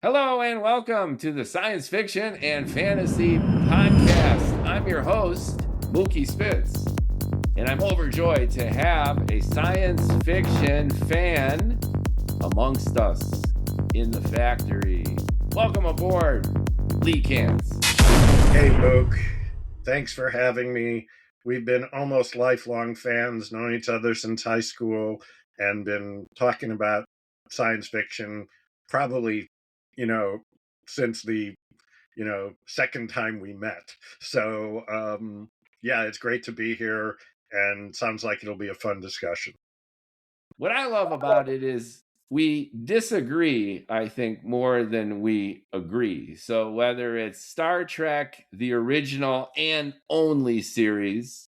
Hello and welcome to the Science Fiction and Fantasy Podcast. I'm your host, Mookie Spitz, and I'm overjoyed to have a science fiction fan amongst us in the factory. Welcome aboard, Lee Kantz. Hey, Mook. Thanks for having me. We've been almost lifelong fans, known each other since high school, and been talking about science fiction probably, since the, second time we met. So, yeah, it's great to be here, and sounds like it'll be a fun discussion. What I love about it is we disagree, I think, more than we agree. So whether it's Star Trek, the original and only series,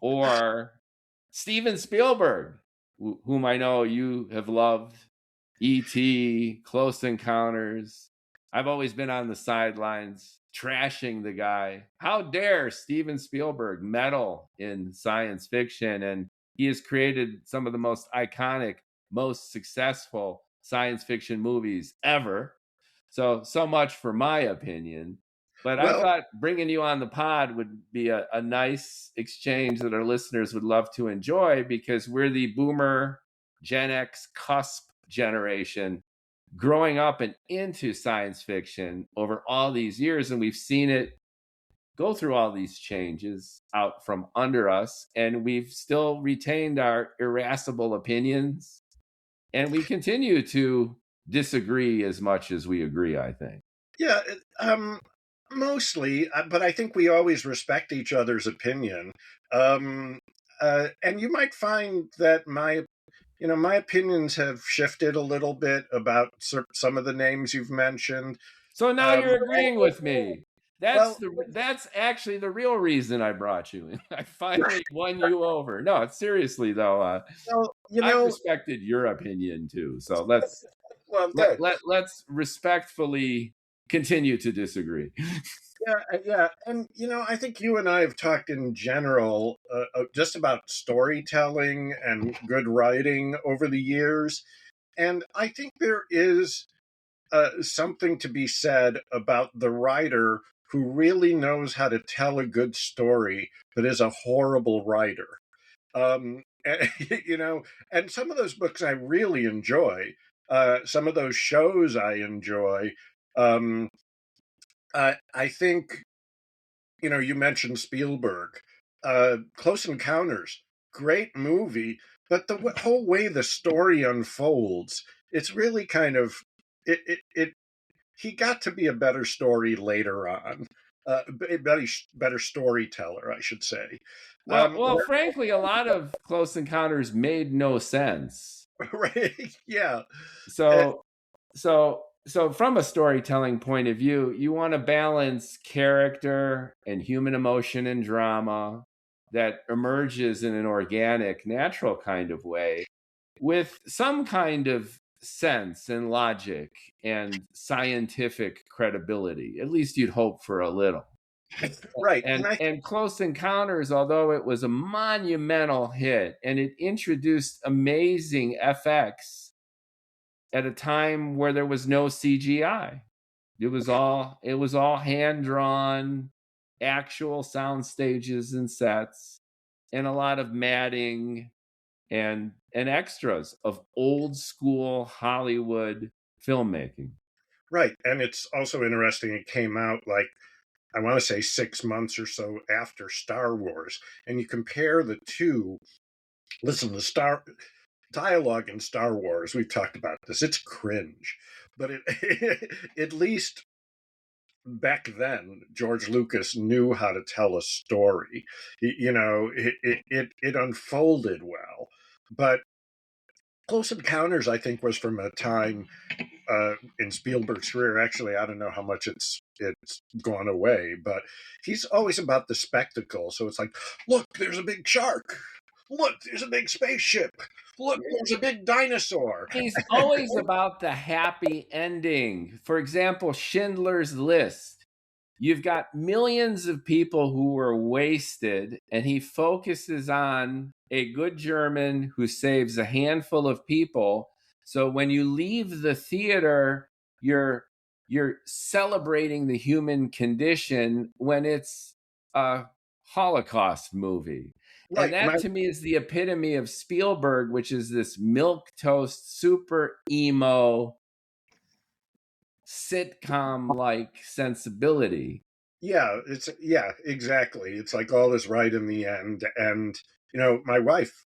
or Steven Spielberg, whom I know you have loved, E.T., Close Encounters. I've always been on the sidelines trashing the guy. How dare Steven Spielberg meddle in science fiction? And he has created some of the most iconic, most successful science fiction movies ever. So much for my opinion. But I thought bringing you on the pod would be a nice exchange that our listeners would love to enjoy, because we're the boomer Gen X cusp generation growing up and into science fiction over all these years. And we've seen it go through all these changes out from under us. And we've still retained our irascible opinions. And we continue to disagree as much as we agree, I think. Yeah, mostly, but I think we always respect each other's opinion. And you might find that my opinions have shifted a little bit about some of the names you've mentioned. So now you're agreeing with me. That's actually the real reason I brought you. I finally won you over. No, seriously though, I respected your opinion too. So let's respectfully continue to disagree. Yeah, and I think you and I have talked in general just about storytelling and good writing over the years, and I think there is something to be said about the writer who really knows how to tell a good story but is a horrible writer. And some of those books I really enjoy. Some of those shows I enjoy. I think, you mentioned Spielberg. Close Encounters, great movie, but the whole way the story unfolds, it's really kind of, he got to be a better story later on. Better storyteller, I should say. Well, frankly, a lot of Close Encounters made no sense. Right? Yeah. So from a storytelling point of view, you want to balance character and human emotion and drama that emerges in an organic, natural kind of way with some kind of sense and logic and scientific credibility. At least you'd hope for a little. Right. And Close Encounters, although it was a monumental hit and it introduced amazing FX at a time where there was no CGI. It was all hand-drawn, actual sound stages and sets, and a lot of matting and extras of old school Hollywood filmmaking. Right. And it's also interesting, it came out I want to say 6 months or so after Star Wars. And you compare the two. Listen, the dialogue in Star Wars, we've talked about this, it's cringe. But at least back then, George Lucas knew how to tell a story. It unfolded well. But Close Encounters, I think, was from a time in Spielberg's career. Actually, I don't know how much it's gone away, but he's always about the spectacle. So it's like, look, there's a big shark. Look, there's a big spaceship. Look, there's a big dinosaur. He's always about the happy ending. For example, Schindler's List. You've got millions of people who were wasted, and he focuses on a good German who saves a handful of people So when you leave the theater, you're celebrating the human condition when it's a Holocaust movie. And Right. that to me is the epitome of Spielberg, which is this milquetoast, super emo, sitcom-like sensibility. Yeah, exactly. It's like all is right in the end. And, my wife,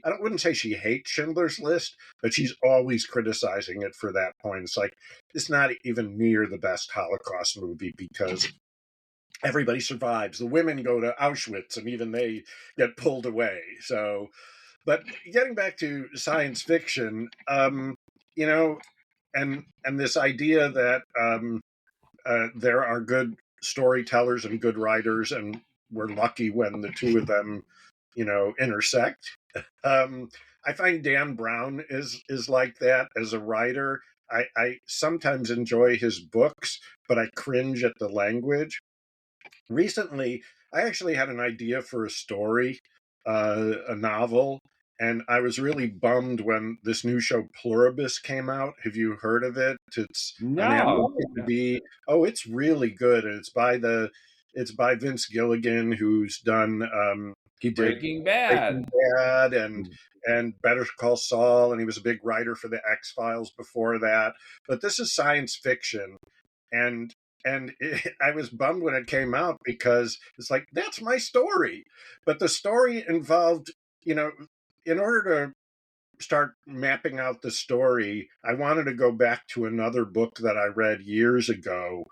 I wouldn't say she hates Schindler's List, but she's always criticizing it for that point. It's like, it's not even near the best Holocaust movie because everybody survives. The women go to Auschwitz and even they get pulled away. So, but getting back to science fiction, and this idea that there are good storytellers and good writers, and we're lucky when the two of them, intersect. I find Dan Brown is like that as a writer. I sometimes enjoy his books, but I cringe at the language. Recently, I actually had an idea for a story, a novel, and I was really bummed when this new show Pluribus came out. Have you heard of it? It's on Apple No. TV. Oh, it's really good, and it's by Vince Gilligan, who's done he did Breaking Breaking Bad. Bad and Better Call Saul, and he was a big writer for the X-Files before that. But this is science fiction, and I was bummed when it came out because it's like, that's my story. But the story involved, in order to start mapping out the story, I wanted to go back to another book that I read years ago,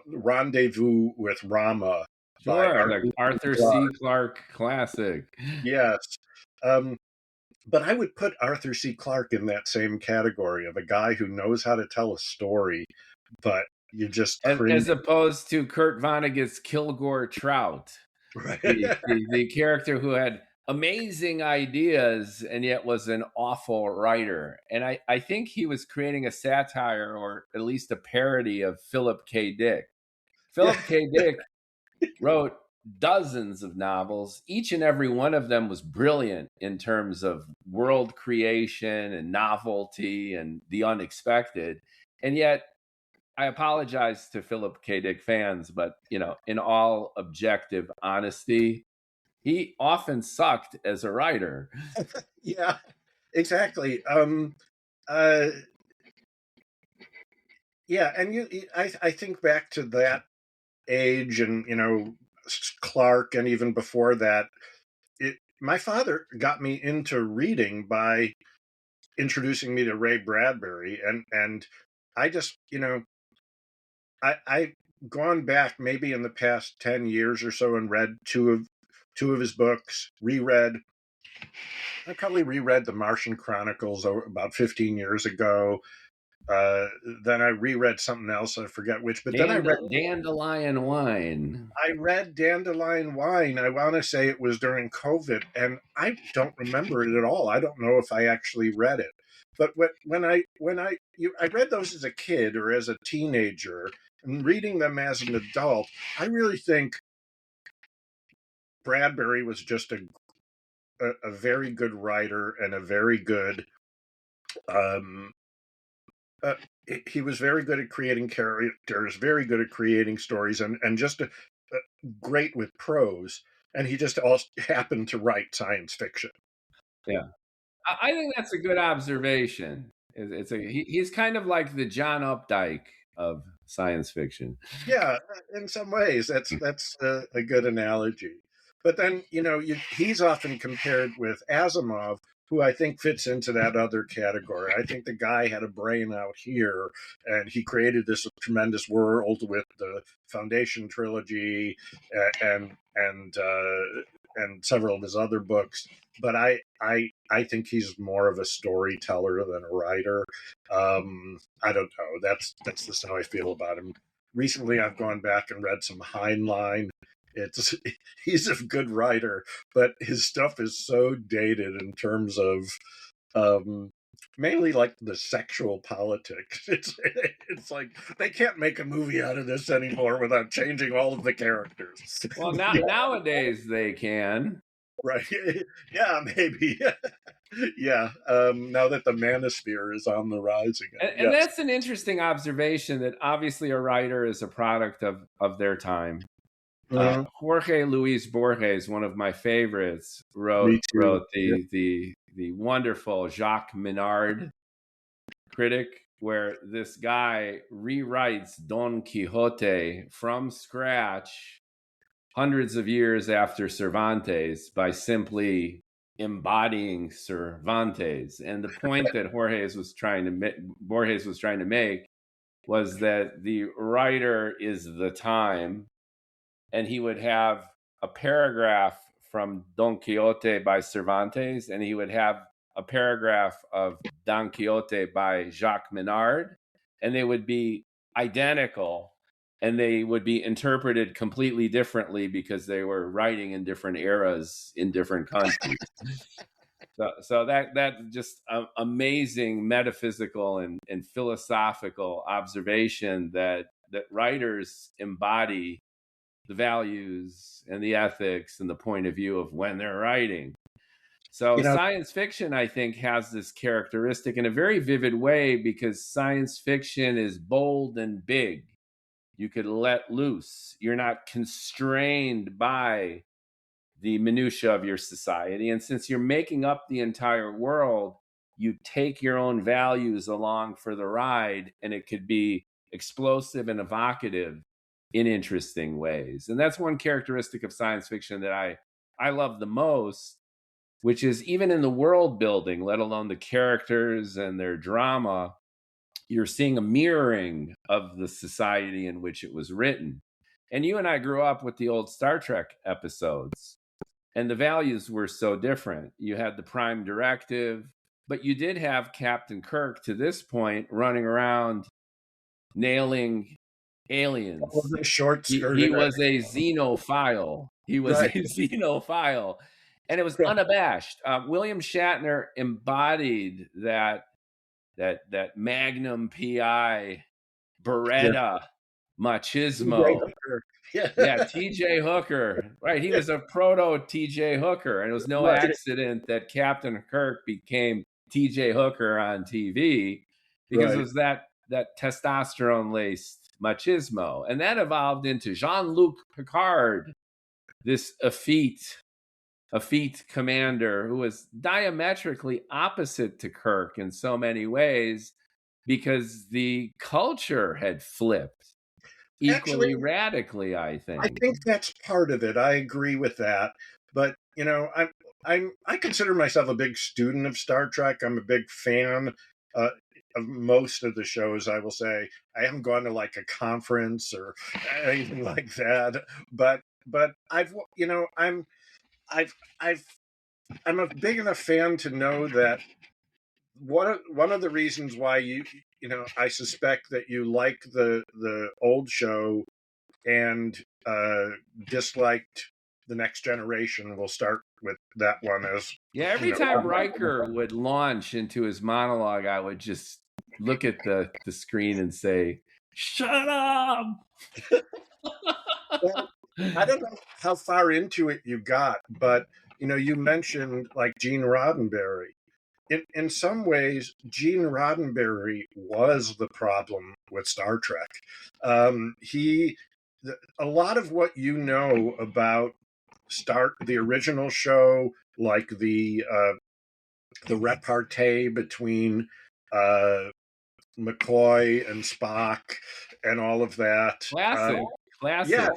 Rendezvous with Rama. Sure, the Arthur C. Clarke classic. Yes. But I would put Arthur C. Clarke in that same category of a guy who knows how to tell a story, but you just as opposed to Kurt Vonnegut's Kilgore Trout, right. the character who had amazing ideas and yet was an awful writer. And I think he was creating a satire or at least a parody of Philip K. Dick. Philip K. Dick wrote dozens of novels. Each and every one of them was brilliant in terms of world creation and novelty and the unexpected. And yet, I apologize to Philip K. Dick fans, but in all objective honesty, he often sucked as a writer. Yeah, exactly. Yeah, and I think back to that age, and Clark, and even before that, my father got me into reading by introducing me to Ray Bradbury, and I just I've gone back maybe in the past 10 years or so and read two of his books, I probably reread The Martian Chronicles about 15 years ago. Then I reread something else, I forget which, but then I read Dandelion Wine. I read Dandelion Wine. I want to say it was during COVID, and I don't remember it at all. I don't know if I actually read it. But when I read those as a kid or as a teenager, and reading them as an adult, I really think Bradbury was just a very good writer and a very good. He was very good at creating characters, very good at creating stories, and just great with prose. And he just also happened to write science fiction. Yeah, I think that's a good observation. He's kind of like the John Updike of science fiction. Yeah, in some ways, that's a good analogy. But then he's often compared with Asimov, who I think fits into that other category. I think the guy had a brain out here, and he created this tremendous world with the Foundation trilogy and several of his other books. But I think he's more of a storyteller than a writer. I don't know. That's just how I feel about him. Recently, I've gone back and read some Heinlein. He's a good writer, but his stuff is so dated in terms of mainly like the sexual politics. It's like they can't make a movie out of this anymore without changing all of the characters. Well, nowadays they can. Right? Yeah, maybe. Yeah. Now that the manosphere is on the rise again. And Yes. that's an interesting observation, that obviously a writer is a product of their time. Mhm. Jorge Luis Borges, one of my favorites, Me wrote too. Yeah. the wonderful Jacques Menard critic, where this guy rewrites Don Quixote from scratch hundreds of years after Cervantes by simply embodying Cervantes. And the point that Borges was trying to make was that the writer is the time, and he would have a paragraph from Don Quixote by Cervantes, and he would have a paragraph of Don Quixote by Jacques Menard, and they would be identical, and they would be interpreted completely differently because they were writing in different eras in different countries. So that just amazing metaphysical and philosophical observation that writers embody the values and the ethics and the point of view of when they're writing. So You know, science fiction, I think, has this characteristic in a very vivid way, because science fiction is bold and big. You could let loose. You're not constrained by the minutia of your society. And since you're making up the entire world, you take your own values along for the ride, and it could be explosive and evocative in interesting ways. And that's one characteristic of science fiction that I love the most, which is even in the world building, let alone the characters and their drama, you're seeing a mirroring of the society in which it was written. And you and I grew up with the old Star Trek episodes, and the values were so different. You had the Prime Directive, but you did have Captain Kirk to this point running around nailing aliens. the short skirted. He was a xenophile. He was Right. a xenophile, and it was Yeah. unabashed. William Shatner embodied that Magnum PI Beretta machismo. Yeah. Yeah, TJ Hooker. Right. He was a proto TJ Hooker. And it was no Right. accident that Captain Kirk became TJ Hooker on TV, because Right. it was that testosterone laced machismo. And that evolved into Jean-Luc Picard, this effete commander who was diametrically opposite to Kirk in so many ways, because the culture had flipped equally Actually, radically, I think. I think that's part of it. I agree with that. But I consider myself a big student of Star Trek. I'm a big fan of most of the shows. I will say I haven't gone to like a conference or anything like that. But I'm a big enough fan to know that one of the reasons why I suspect that you like the old show and disliked the Next Generation. We'll start with that one as every time Riker would launch into his monologue, I would just look at the screen and say, "Shut up." Well, I don't know how far into it you got, but you mentioned like Gene Roddenberry. In some ways, Gene Roddenberry was the problem with Star Trek. A lot of what you know about the original show, like the repartee between McCoy and Spock and all of that. Classic. Yeah,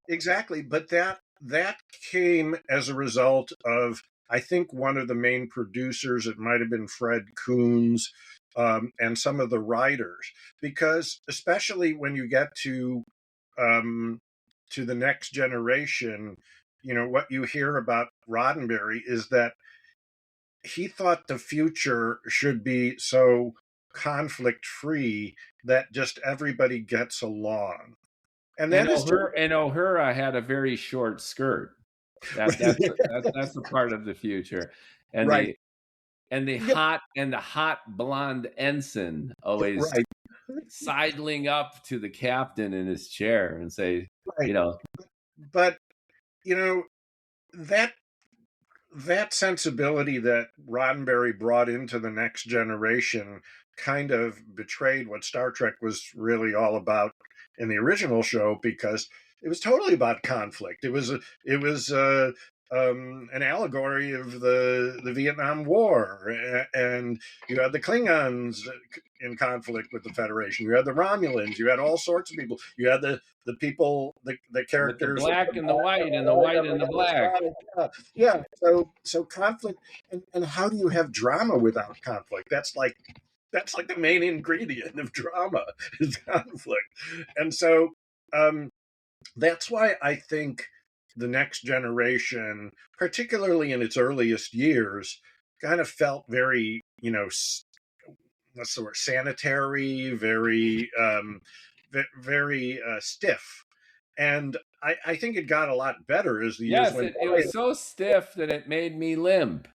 exactly. But that came as a result of, I think, one of the main producers, it might have been Fred Coons, and some of the writers, because especially when you get to the Next Generation, what you hear about Roddenberry is that he thought the future should be so conflict free that just everybody gets along. And that is Uhura had a very short skirt. That's the part of the future. And right. the hot blonde ensign always sidling up to the captain in his chair and say, Right. But that that sensibility that Roddenberry brought into the Next Generation kind of betrayed what Star Trek was really all about in the original show, because it was totally about conflict. It was an allegory of the Vietnam War, and you had the Klingons in conflict with the Federation. You had the Romulans. You had all sorts of people. You had the people, the With the characters, black and the white and the white and the black. Yeah. So conflict, and how do you have drama without conflict? That's like the main ingredient of drama is conflict. And so that's why I think the Next Generation, particularly in its earliest years, kind of felt very, what's the word, sanitary, very stiff. And I think it got a lot better as the years Yes, went it by. was so stiff that it made me limp.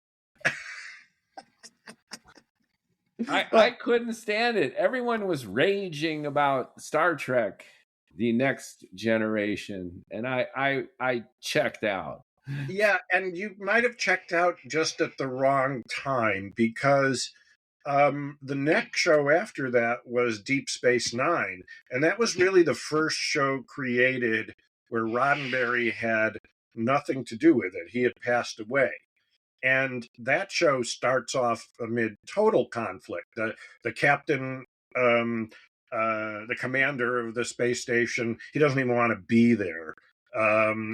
I couldn't stand it. Everyone was raging about Star Trek, The Next Generation, and I checked out. Yeah, and you might have checked out just at the wrong time, because the next show after that was Deep Space Nine, and that was really the first show created where Roddenberry had nothing to do with it. He had passed away. And that show starts off amid total conflict. The captain, the commander of the space station, he doesn't even want to be there.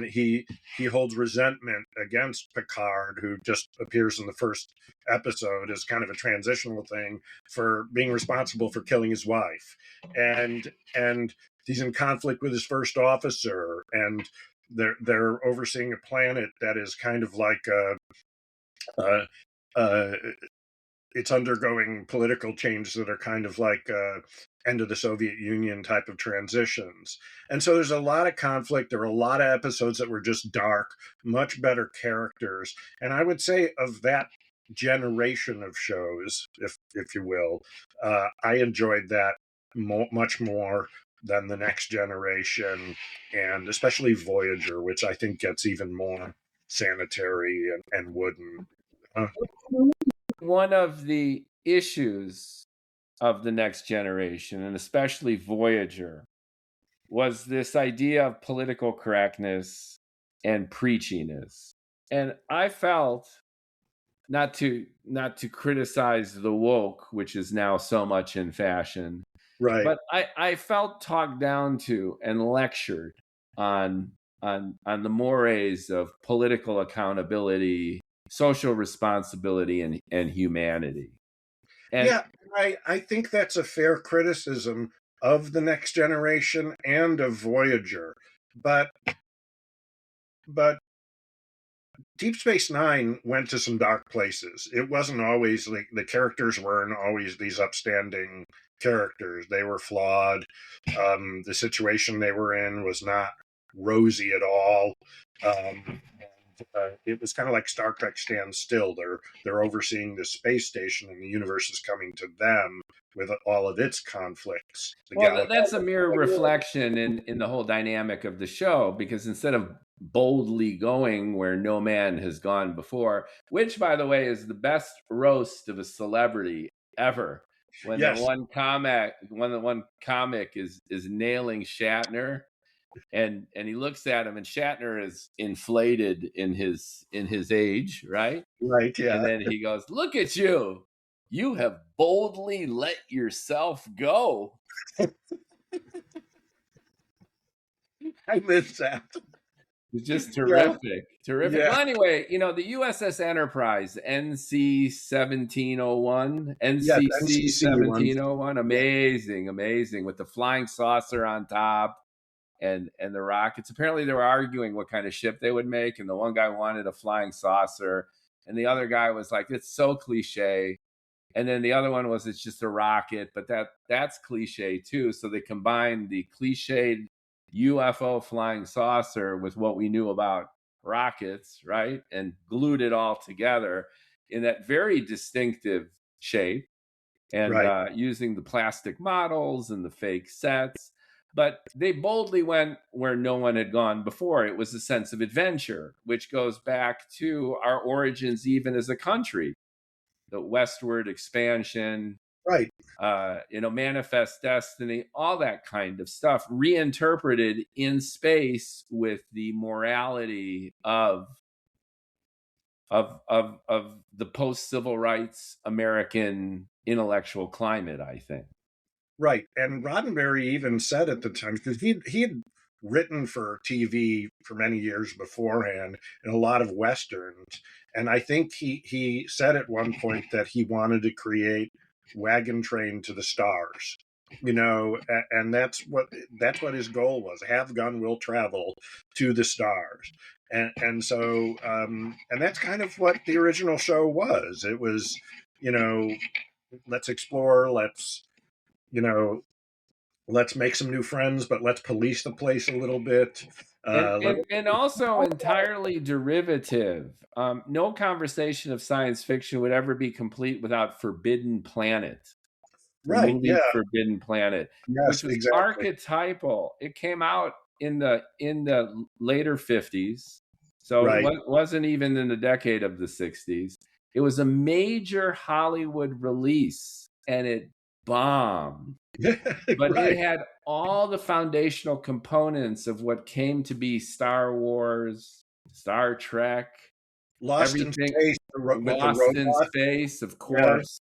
He holds resentment against Picard, who just appears in the first episode as kind of a transitional thing for being responsible for killing his wife, and he's in conflict with his first officer, and they're overseeing a planet that is kind of like uh, uh, it's undergoing political changes that are kind of like end of the Soviet Union type of transitions. And so there's a lot of conflict. There were a lot of episodes that were just dark, much better characters. And I would say of that generation of shows, if you will, I enjoyed that much more than the Next Generation, and especially Voyager, which I think gets even more sanitary and wooden. One of the issues of the Next Generation, and especially Voyager, was this idea of political correctness and preachiness. And I felt, not to criticize the woke, which is now so much in fashion, Right. but I felt talked down to and lectured on the mores of political accountability, social responsibility, and humanity. And yeah, I think that's a fair criticism of the Next Generation and of Voyager. But Deep Space Nine went to some dark places. It wasn't always like the characters weren't always these upstanding characters. They were flawed. The situation they were in was not rosy at all. It was kind of like Star Trek stands still. They're overseeing the space station, and the universe is coming to them with all of its conflicts. Well, that's a mere reflection in the whole dynamic of the show, because instead of boldly going where no man has gone before, which, by the way, is the best roast of a celebrity ever, when Yes. the one comic is nailing Shatner, and he looks at him, and Shatner is inflated in his age, right? Right, yeah. And then he goes, "Look at you. You have boldly let yourself go." I missed that. It's just terrific. Terrific. Yeah. Well, anyway, the USS Enterprise, NC 1701, NCC 1701, amazing, with the flying saucer on top and the rockets. Apparently they were arguing what kind of ship they would make, and the one guy wanted a flying saucer, and the other guy was like, "It's so cliche." And then the other one was, "It's just a rocket," but that's cliche too. So they combined the cliched UFO flying saucer with what we knew about rockets, right? And glued it all together in that very distinctive shape, and using the plastic models and the fake sets. But they boldly went where no one had gone before. It was a sense of adventure, which goes back to our origins even as a country, the westward expansion, Right. Manifest Destiny, all that kind of stuff, reinterpreted in space with the morality of the post-civil rights American intellectual climate, I think. Right. And Roddenberry even said at the time, because he had written for TV for many years beforehand in a lot of Westerns. And I think he said at one point that he wanted to create Wagon Train to the Stars. And that's what his goal was. Have gun will travel to the stars. And so and that's kind of what the original show was. It was, let's explore, let's make some new friends, but let's police the place a little bit. And also entirely derivative. No conversation of science fiction would ever be complete without Forbidden Planet. Right, movie yeah. Forbidden Planet, Yes, which was exactly. archetypal. It came out in the later 50s, so Right. it wasn't even in the decade of the 60s. It was a major Hollywood release, and it bombed. But Right. it had all the foundational components of what came to be Star Wars, Star Trek, Lost in Space with Lost the in robot. Space, of course.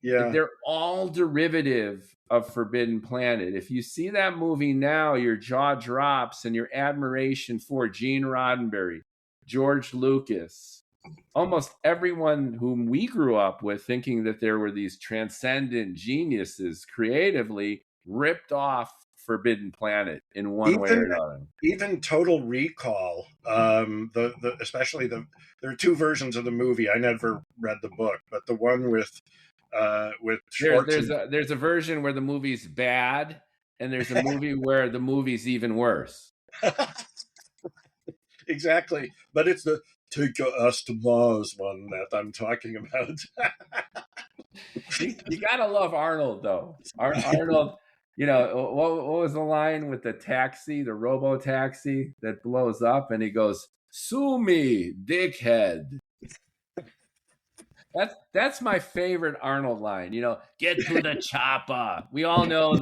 Yeah. They're all derivative of Forbidden Planet. If you see that movie now, your jaw drops and your admiration for Gene Roddenberry, George Lucas, almost everyone whom we grew up with thinking that there were these transcendent geniuses creatively ripped off Forbidden Planet in one way or another. Even Total Recall, especially there are two versions of the movie. I never read the book, but the one with Schwarzenegger. There's a version where the movie's bad, and there's a movie where the movie's even worse. Exactly, but it's the "Take Us to Mars" one that I'm talking about. You gotta love Arnold, though. Arnold, what was the line with the taxi, the robo taxi that blows up, and he goes, "Sue me, dickhead." That's my favorite Arnold line. Get to the chopper. We all know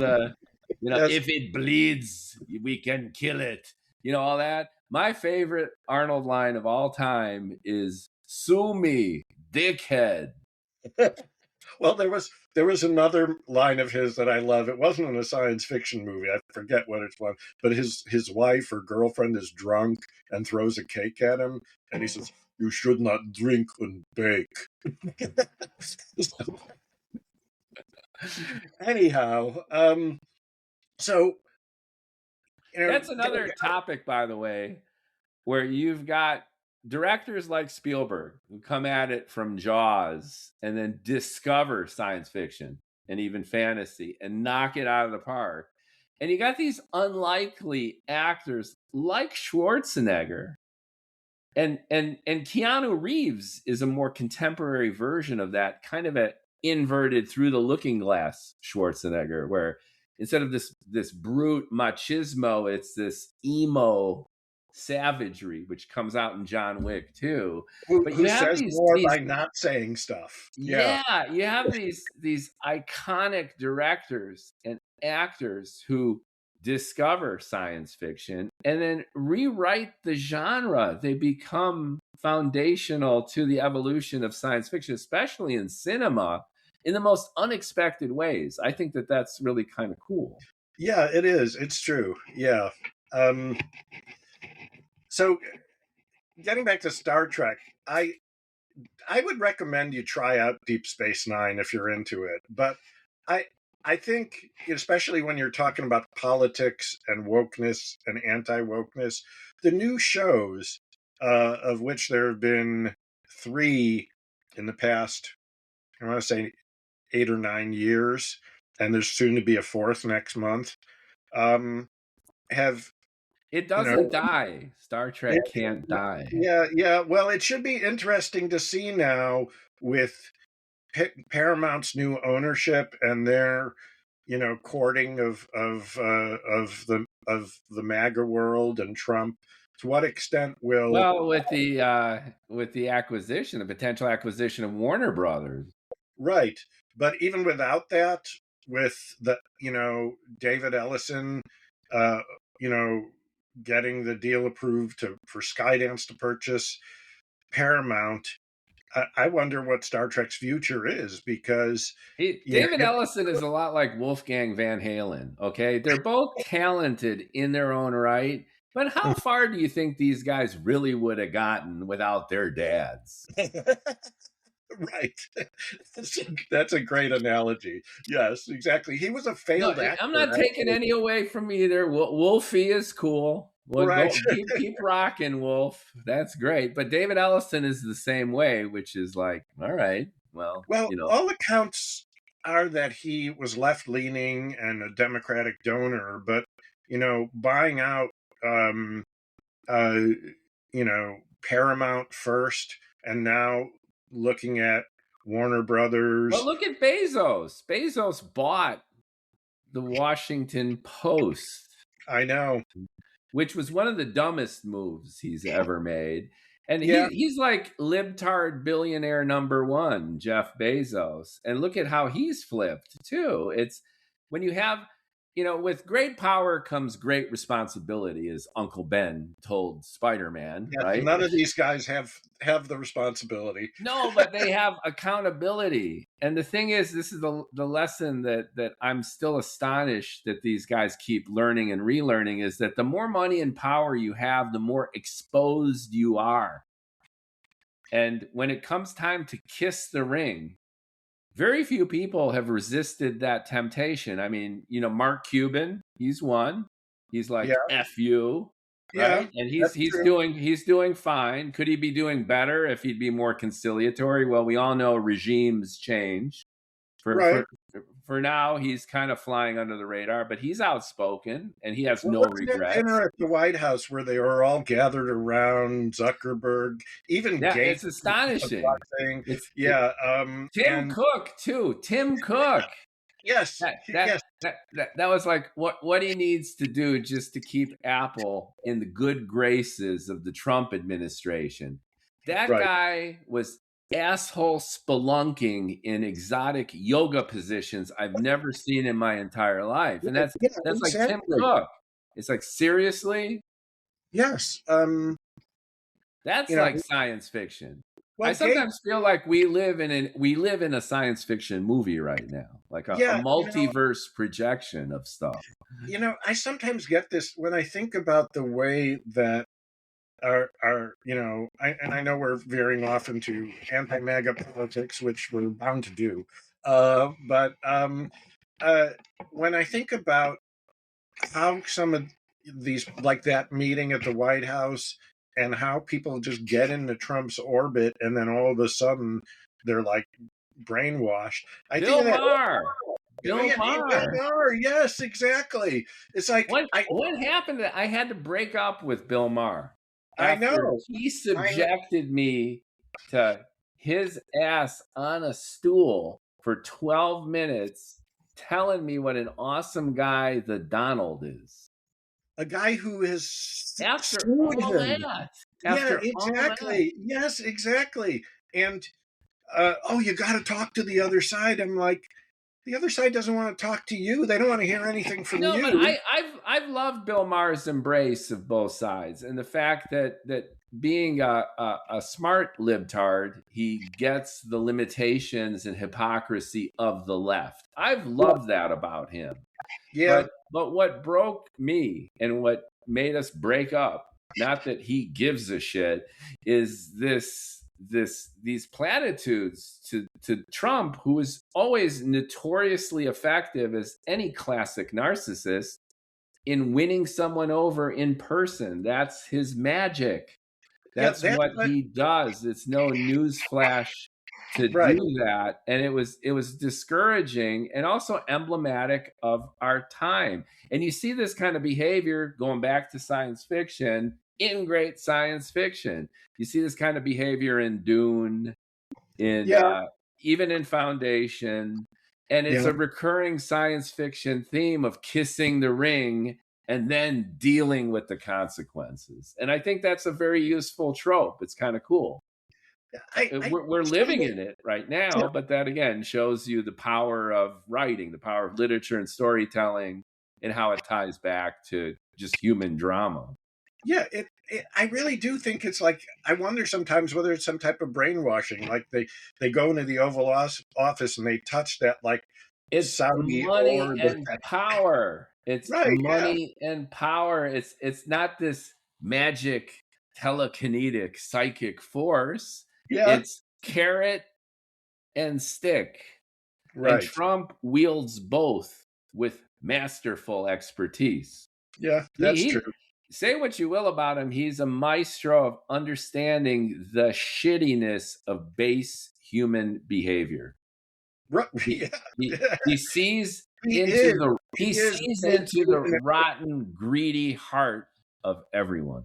Yes. If it bleeds, we can kill it. All that. My favorite Arnold line of all time is "Sue me, dickhead." Well, there was another line of his that I love. It wasn't in a science fiction movie. I forget what it's one, but his wife or girlfriend is drunk and throws a cake at him, and he says, "You should not drink and bake." Anyhow, so that's another topic, by the way, where you've got directors like Spielberg who come at it from Jaws and then discover science fiction and even fantasy and knock it out of the park. And you got these unlikely actors like Schwarzenegger. And Keanu Reeves is a more contemporary version of that, kind of a inverted through the looking glass Schwarzenegger, where instead of this brute machismo, it's this emo savagery, which comes out in John Wick too. But who says more by not saying stuff? Yeah, you have these iconic directors and actors who discover science fiction and then rewrite the genre. They become foundational to the evolution of science fiction, especially in cinema, in the most unexpected ways. I think that that's really kind of cool. Yeah, it is. It's true. Yeah. So getting back to Star Trek, I would recommend you try out Deep Space Nine if you're into it. But I think, especially when you're talking about politics and wokeness and anti-wokeness, the new shows, of which there have been 3 in the past, I want to say 8 or 9 years, and there's soon to be a 4th next month, have... It doesn't die. Star Trek can't die. Yeah. Well, it should be interesting to see now with Paramount's new ownership and their, courting of the MAGA world and Trump? To what extent will Well, with the acquisition, the potential acquisition of Warner Brothers. right? But even without that, with the David Ellison, uh, getting the deal approved for Skydance to purchase Paramount, I wonder what Star Trek's future is, because David Ellison is a lot like Wolfgang Van Halen. Okay, they're both talented in their own right, but how far do you think these guys really would have gotten without their dads? Right. That's a great analogy. Yes, exactly. He was a failed actor. I'm not taking any away from either. Wolfie is cool. Well, right. keep rocking, Wolf. That's great. But David Ellison is the same way, which is like, all right, well, all accounts are that he was left-leaning and a Democratic donor, but buying out Paramount first, and now looking at Warner Brothers. Well, look at Bezos. Bezos bought the Washington Post. I know. Which was one of the dumbest moves he's ever made. And he's like libtard billionaire number one, Jeff Bezos. And look at how he's flipped too. It's when you have, with great power comes great responsibility, as Uncle Ben told Spider-Man, right? None of these guys have the responsibility. No, but they have accountability. And the thing is, this is the lesson that I'm still astonished that these guys keep learning and relearning, is that the more money and power you have, the more exposed you are. And when it comes time to kiss the ring, very few people have resisted that temptation. I mean, Mark Cuban, he's one. He's like, F you. Right? And he's doing fine. Could he be doing better if he'd be more conciliatory? Well, we all know regimes change. For now, he's kind of flying under the radar, but he's outspoken and he has no regrets. Dinner at the White House where they were all gathered around Zuckerberg, even Gates. It's astonishing. Tim Cook too. Tim Cook. Yes. That was like what he needs to do just to keep Apple in the good graces of the Trump administration. That guy was asshole spelunking in exotic yoga positions I've never seen in my entire life. And that's like Tim Cook. It's like, seriously? Yes. That's like science fiction. Well, I sometimes feel like we live in a science fiction movie right now, like a multiverse projection of stuff. I sometimes get this when I think about the way that our I know we're veering off into anti-MAGA politics, which we're bound to do. But when I think about how some of these, like that meeting at the White House, and how people just get into Trump's orbit and then all of a sudden they're like brainwashed. Bill Maher. Yes, exactly. It's like what happened? I had to break up with Bill Maher. I know. He subjected me to his ass on a stool for 12 minutes, telling me what an awesome guy the Donald is. A guy who has after all that. Exactly. Yes, exactly. And you got to talk to the other side. I'm like, the other side doesn't want to talk to you. They don't want to hear anything from you. No, but I've loved Bill Maher's embrace of both sides, and the fact that being a smart libtard, he gets the limitations and hypocrisy of the left. I've loved that about him. Yeah. But what broke me and what made us break up, not that he gives a shit, is these platitudes to Trump, who is always notoriously effective as any classic narcissist in winning someone over in person. That's his magic. That's what he does. It's no newsflash to do that. And it was discouraging and also emblematic of our time. And you see this kind of behavior going back to science fiction, in great science fiction. You see this kind of behavior in Dune, even in Foundation. And it's Yeah. a recurring science fiction theme of kissing the ring and then dealing with the consequences. And I think that's a very useful trope. It's kind of cool. We're living in it right now, but that again shows you the power of writing, the power of literature and storytelling, and how it ties back to just human drama. Yeah, I really do think it's like, I wonder sometimes whether it's some type of brainwashing. Like they go into the Oval Office and they touch that, like, it's Saudi money or and power. It's right, money and power. It's not this magic telekinetic psychic force. Yeah. It's carrot and stick. Right. And Trump wields both with masterful expertise. Yeah, that's true. Say what you will about him, he's a maestro of understanding the shittiness of base human behavior. Right. Yeah. He sees into the rotten, greedy heart of everyone.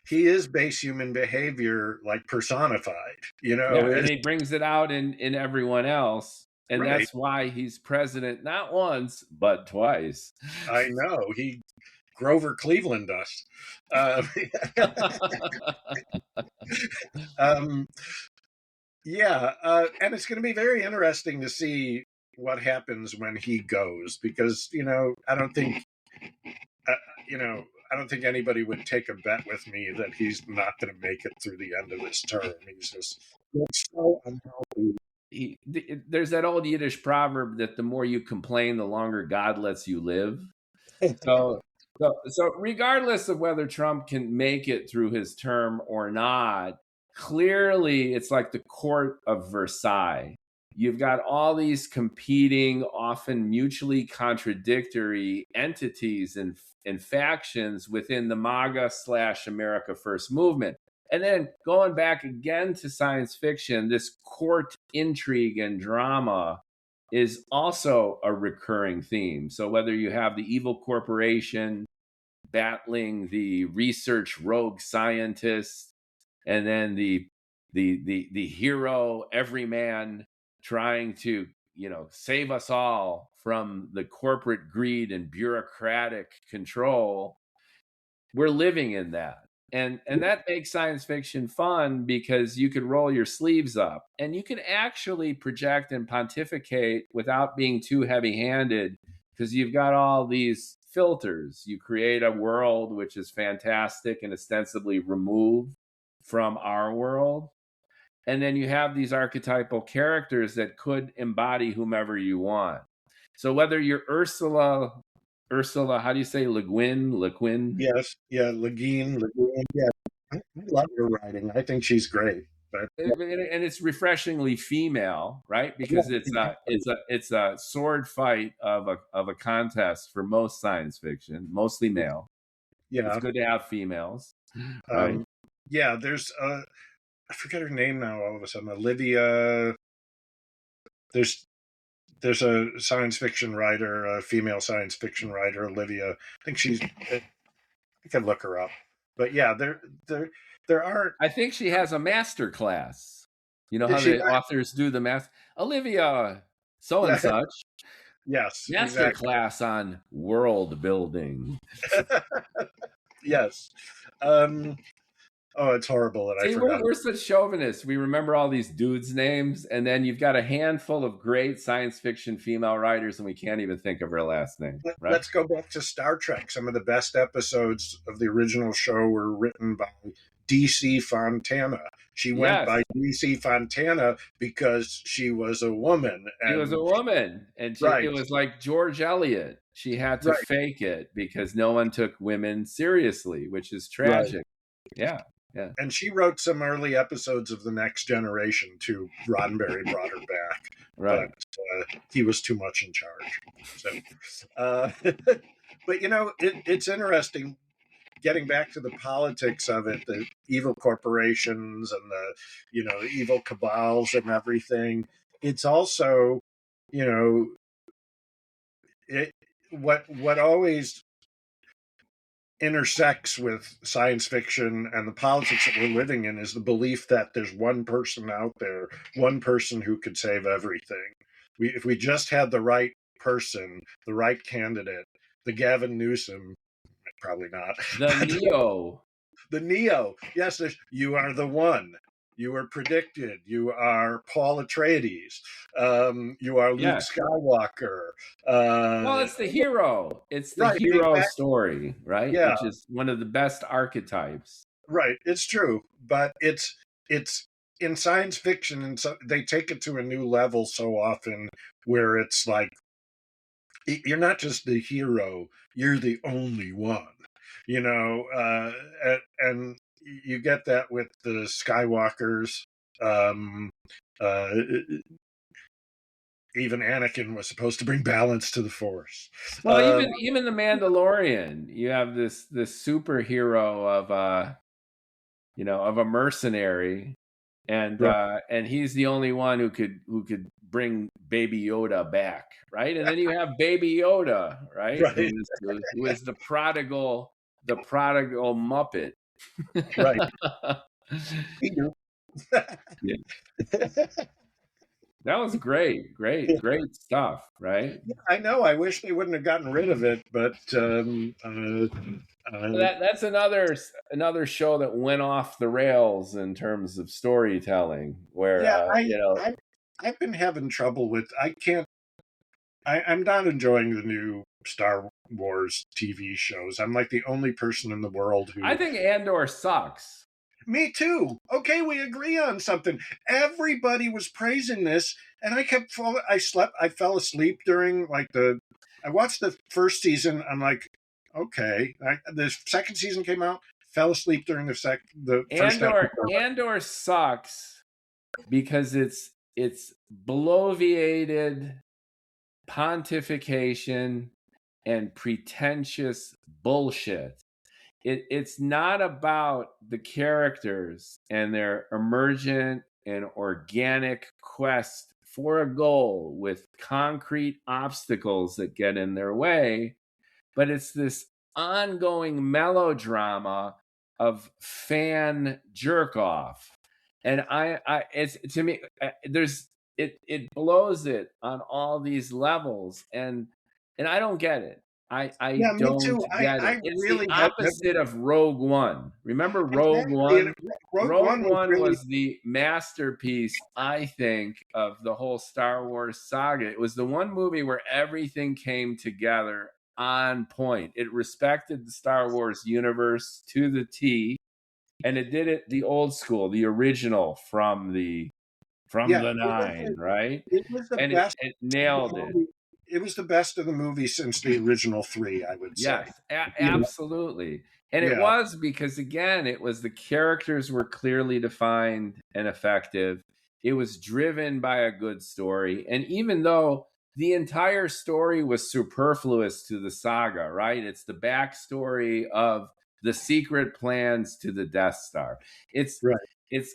He is base human behavior, like, personified, and he brings it out in everyone else. And Right. That's why he's president not once, but twice. I know. He Grover Cleveland us. Yeah, and it's going to be very interesting to see what happens when he goes, because I don't think anybody would take a bet with me that he's not going to make it through the end of his term. He's just so unhealthy. There's that old Yiddish proverb that the more you complain, the longer God lets you live. So regardless of whether Trump can make it through his term or not, clearly it's like the court of Versailles. You've got all these competing, often mutually contradictory entities and factions within the MAGA/America First movement. And then going back again to science fiction, this court intrigue and drama is also a recurring theme. So whether you have the evil corporation battling the research rogue scientist, and then the hero everyman trying to save us all from the corporate greed and bureaucratic control, we're living in that. And that makes science fiction fun, because you could roll your sleeves up and you can actually project and pontificate without being too heavy-handed, because you've got all these filters. You create a world which is fantastic and ostensibly removed from our world. And then you have these archetypal characters that could embody whomever you want. So whether you're Ursula, how do you say Le Guin? Yes, yeah, Le Guin. Yeah, I love her writing. I think she's great. But and it's refreshingly female, right? Because it's a sword fight of a contest for most science fiction, mostly male. Yeah, it's good to have females. Right? Yeah, there's I forget her name now. All of a sudden, Olivia. There's a science fiction writer, a female science fiction writer, Olivia. I think she's. I can look her up, but yeah, there are. I think she has a master class. You know how the authors do the math. Olivia, so and such. Yes, master class on world building. Yes. Oh, it's horrible that I forgot. We're such chauvinists. We remember all these dudes' names, and then you've got a handful of great science fiction female writers, and we can't even think of her last name. Right? Let's go back to Star Trek. Some of the best episodes of the original show were written by D.C. Fontana. She went by D.C. Fontana because she was a woman. She was a woman, and it was like George Eliot. She had to fake it because no one took women seriously, which is tragic. Yeah. Yeah. And she wrote some early episodes of The Next Generation too. Roddenberry brought her back. Right. But he was too much in charge. So, but it's interesting getting back to the politics of it, the evil corporations and the evil cabals and everything. It's also, what always intersects with science fiction and the politics that we're living in is the belief that there's one person out there, one person who could save everything. If we just had the right person, the right candidate, the Gavin Newsom, probably not. The Neo. The Neo. Yes, you are the one. You were predicted. You are Paul Atreides. You are Luke Skywalker. Well, it's the hero. It's the hero story, right? Yeah. Which is one of the best archetypes. Right. It's true. But it's in science fiction, and so they take it to a new level so often where it's like, you're not just the hero, you're the only one. And you get that with the Skywalkers. Even Anakin was supposed to bring balance to the Force. Well, even the Mandalorian, you have this superhero of of a mercenary, and he's the only one who could bring Baby Yoda back, right? And then you have Baby Yoda, right? Who is the prodigal Muppet. Right. That was great stuff, right? I know. I wish they wouldn't have gotten rid of it, but that's another show that went off the rails in terms of storytelling. Where I've been having trouble with. I'm not enjoying the new Star Wars TV shows. I'm like the only person in the world who. I think Andor sucks. Me too. Okay, we agree on something. Everybody was praising this, and I kept falling. I fell asleep during I watched the first season. I'm like, okay. The second season came out. Fell asleep during the first episode. Andor sucks because it's bloviated pontification and pretentious bullshit. It's not about the characters and their emergent and organic quest for a goal with concrete obstacles that get in their way, but it's this ongoing melodrama of fan jerk off. And it's, to me, it blows it on all these levels, and I don't get it. I don't get it. It's really the opposite of Rogue One. Remember Rogue One? Rogue One was the masterpiece, I think, of the whole Star Wars saga. It was the one movie where everything came together on point. It respected the Star Wars universe to the T, and it did it the old school, the original from the nine, right? It was the best. It nailed it. It was the best of the movie since the original three, I would say. Yes, absolutely. And it was because, again, it was the characters were clearly defined and effective. It was driven by a good story. And even though the entire story was superfluous to the saga, right? It's the backstory of the secret plans to the Death Star. It's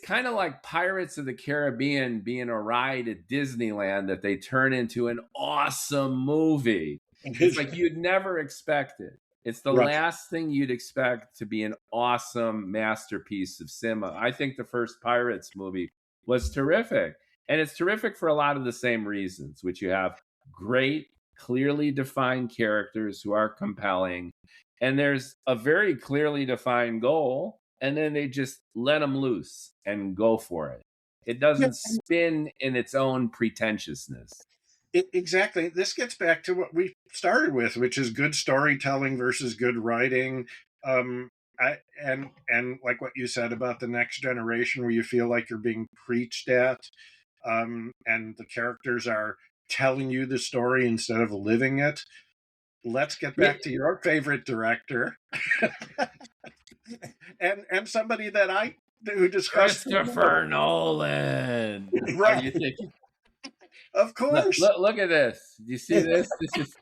kind of like Pirates of the Caribbean being a ride at Disneyland that they turn into an awesome movie. It's like you'd never expect it. It's the last thing you'd expect to be an awesome masterpiece of cinema. I think the first Pirates movie was terrific. And it's terrific for a lot of the same reasons, which you have great, clearly defined characters who are compelling. And there's a very clearly defined goal. And then they just let them loose and go for it. It doesn't spin in its own pretentiousness. Exactly. This gets back to what we started with, which is good storytelling versus good writing. And like what you said about the next generation, where you feel like you're being preached at, and the characters are telling you the story instead of living it. Let's get back to your favorite director. and somebody that who discussed Christopher Nolan. Right. Are you thinking? Of course. Look at this. Do you see this? This is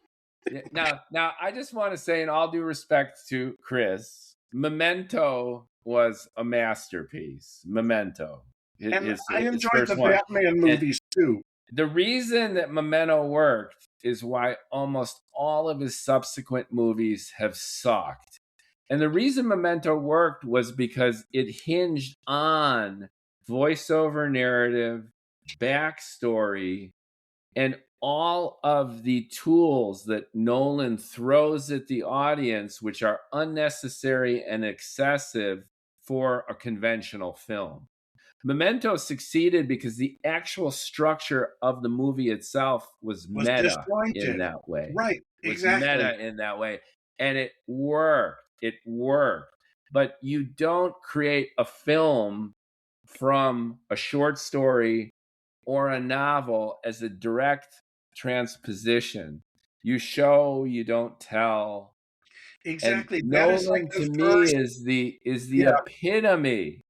now. I just want to say, in all due respect to Chris, Memento was a masterpiece. Memento. I enjoyed the Batman movies too. The reason that Memento worked is why almost all of his subsequent movies have sucked. And the reason Memento worked was because it hinged on voiceover narrative, backstory, and all of the tools that Nolan throws at the audience, which are unnecessary and excessive for a conventional film. Memento succeeded because the actual structure of the movie itself was meta in disjointed. that way. Right, Was exactly. meta in that way. And it worked. It worked. But you don't create a film from a short story or a novel as a direct transposition. You show, you don't tell. Exactly. And That is like Nolan the to me first. is the Yeah, epitome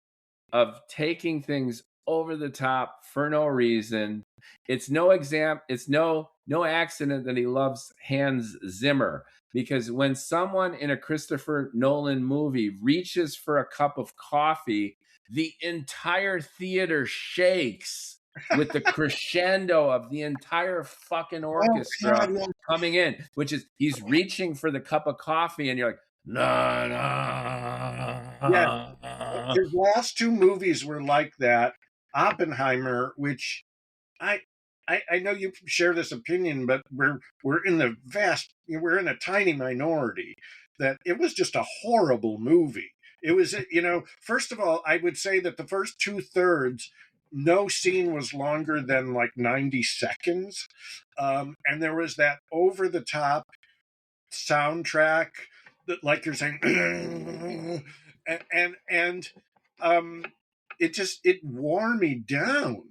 of taking things over the top for no reason. It's no accident that he loves Hans Zimmer, because when someone in a Christopher Nolan movie reaches for a cup of coffee, the entire theater shakes with the crescendo of the entire fucking oh orchestra God, yeah. coming in, which is he's reaching for the cup of coffee and you're like, no, Yeah, no. his last two movies were like that. Oppenheimer, which I I know you share this opinion, but we're in the we're in a tiny minority that it was just a horrible movie. It was, first of all, I would say that the first 2/3, no scene was longer than like 90 seconds. And there was that over the top soundtrack that, like you're saying, and um, it wore me down,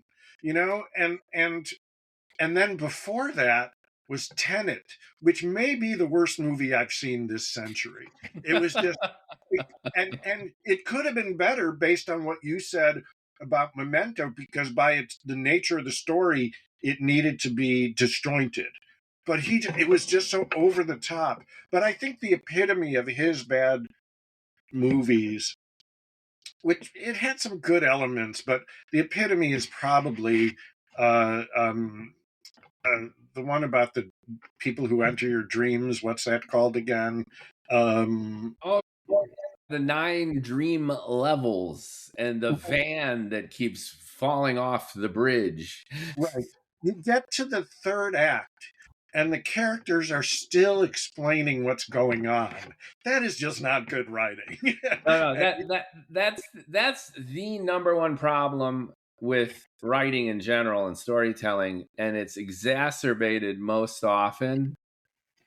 and then before that was Tenet, which may be the worst movie I've seen this century. It was just, and it could have been better based on what you said about Memento, because by the nature of the story, it needed to be disjointed. But it was just so over the top. But I think the epitome of his bad movies, which it had some good elements, but the epitome is probably uh, um, the one about the people who enter your dreams. What's that called again? Oh, the 9 dream levels and the van that keeps falling off the bridge. Right. You get to the third act, and the characters are still explaining what's going on. That is just not good writing. No, that's the number one problem with writing in general and storytelling, and it's exacerbated most often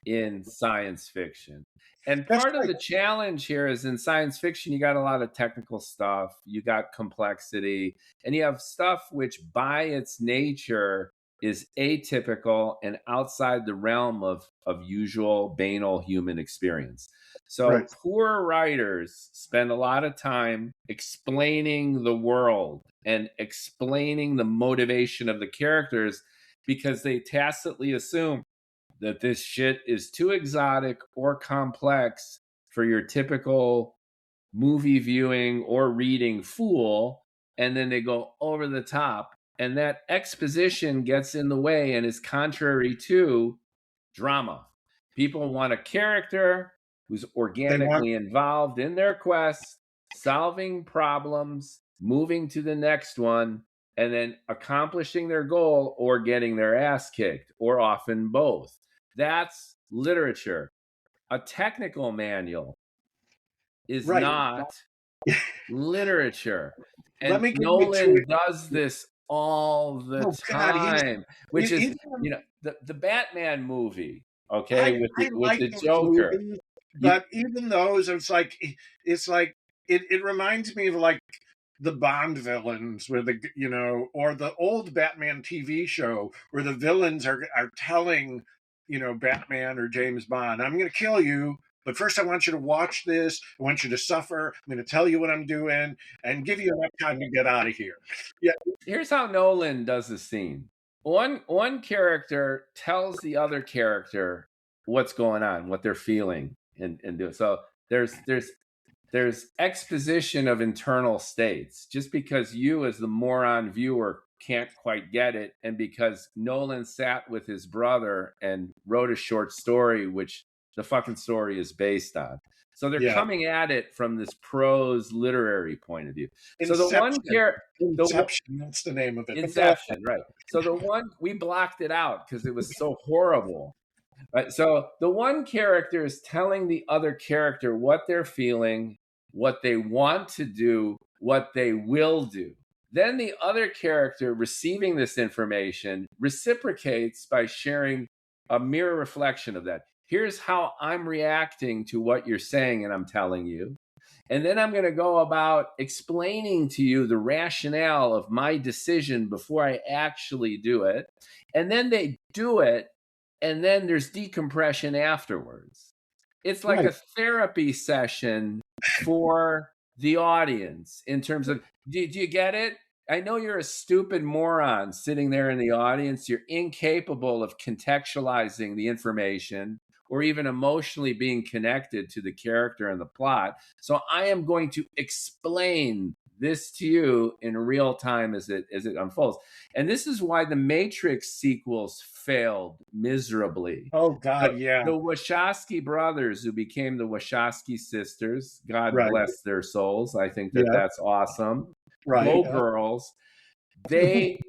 in science fiction. And That's part of right. the challenge here is in science fiction, you got a lot of technical stuff, you got complexity, and you have stuff which by its nature is atypical and outside the realm of usual banal human experience. So Right. poor writers spend a lot of time explaining the world and explaining the motivation of the characters because they tacitly assume that this shit is too exotic or complex for your typical movie viewing or reading fool. And then they go over the top. And that exposition gets in the way and is contrary to drama. People want a character who's They want organically involved in their quest, solving problems, moving to the next one, and then accomplishing their goal or getting their ass kicked, or often both. That's literature. A technical manual is right. not literature. Let And me give you two. Nolan does this all the Oh God, time, which is, he's the Batman movie, okay, I with like the those Joker. movies, You but even those, it's like it reminds me of like the Bond villains, where or the old Batman TV show where the villains are telling Batman or James Bond, I'm going to kill you. But first, I want you to watch this. I want you to suffer. I'm going to tell you what I'm doing and give you enough time to get out of here. Yeah, Here's how Nolan does the scene. One character tells the other character what's going on, what they're feeling, and do it. So there's exposition of internal states. Just because you as the moron viewer can't quite get it, and because Nolan sat with his brother and wrote a short story which the fucking story is based on. So they're Yeah. coming at it from this prose literary point of view. So the one Inception. Inception, that's the name of it. Inception, right. So the one, we blocked it out because it was so horrible. Right. So the one character is telling the other character what they're feeling, what they want to do, what they will do. Then the other character receiving this information reciprocates by sharing a mirror reflection of that. Here's how I'm reacting to what you're saying and I'm telling you. And then I'm going to go about explaining to you the rationale of my decision before I actually do it. And then they do it. And then there's decompression afterwards. It's like a therapy session for the audience in terms of, do you get it? I know you're a stupid moron sitting there in the audience. You're incapable of contextualizing the information or even emotionally being connected to the character and the plot. So I am going to explain this to you in real time as it unfolds. And this is why the Matrix sequels failed miserably. Oh, God, The Wachowski brothers, who became the Wachowski sisters, God bless their souls. I think that's awesome. Go girls. They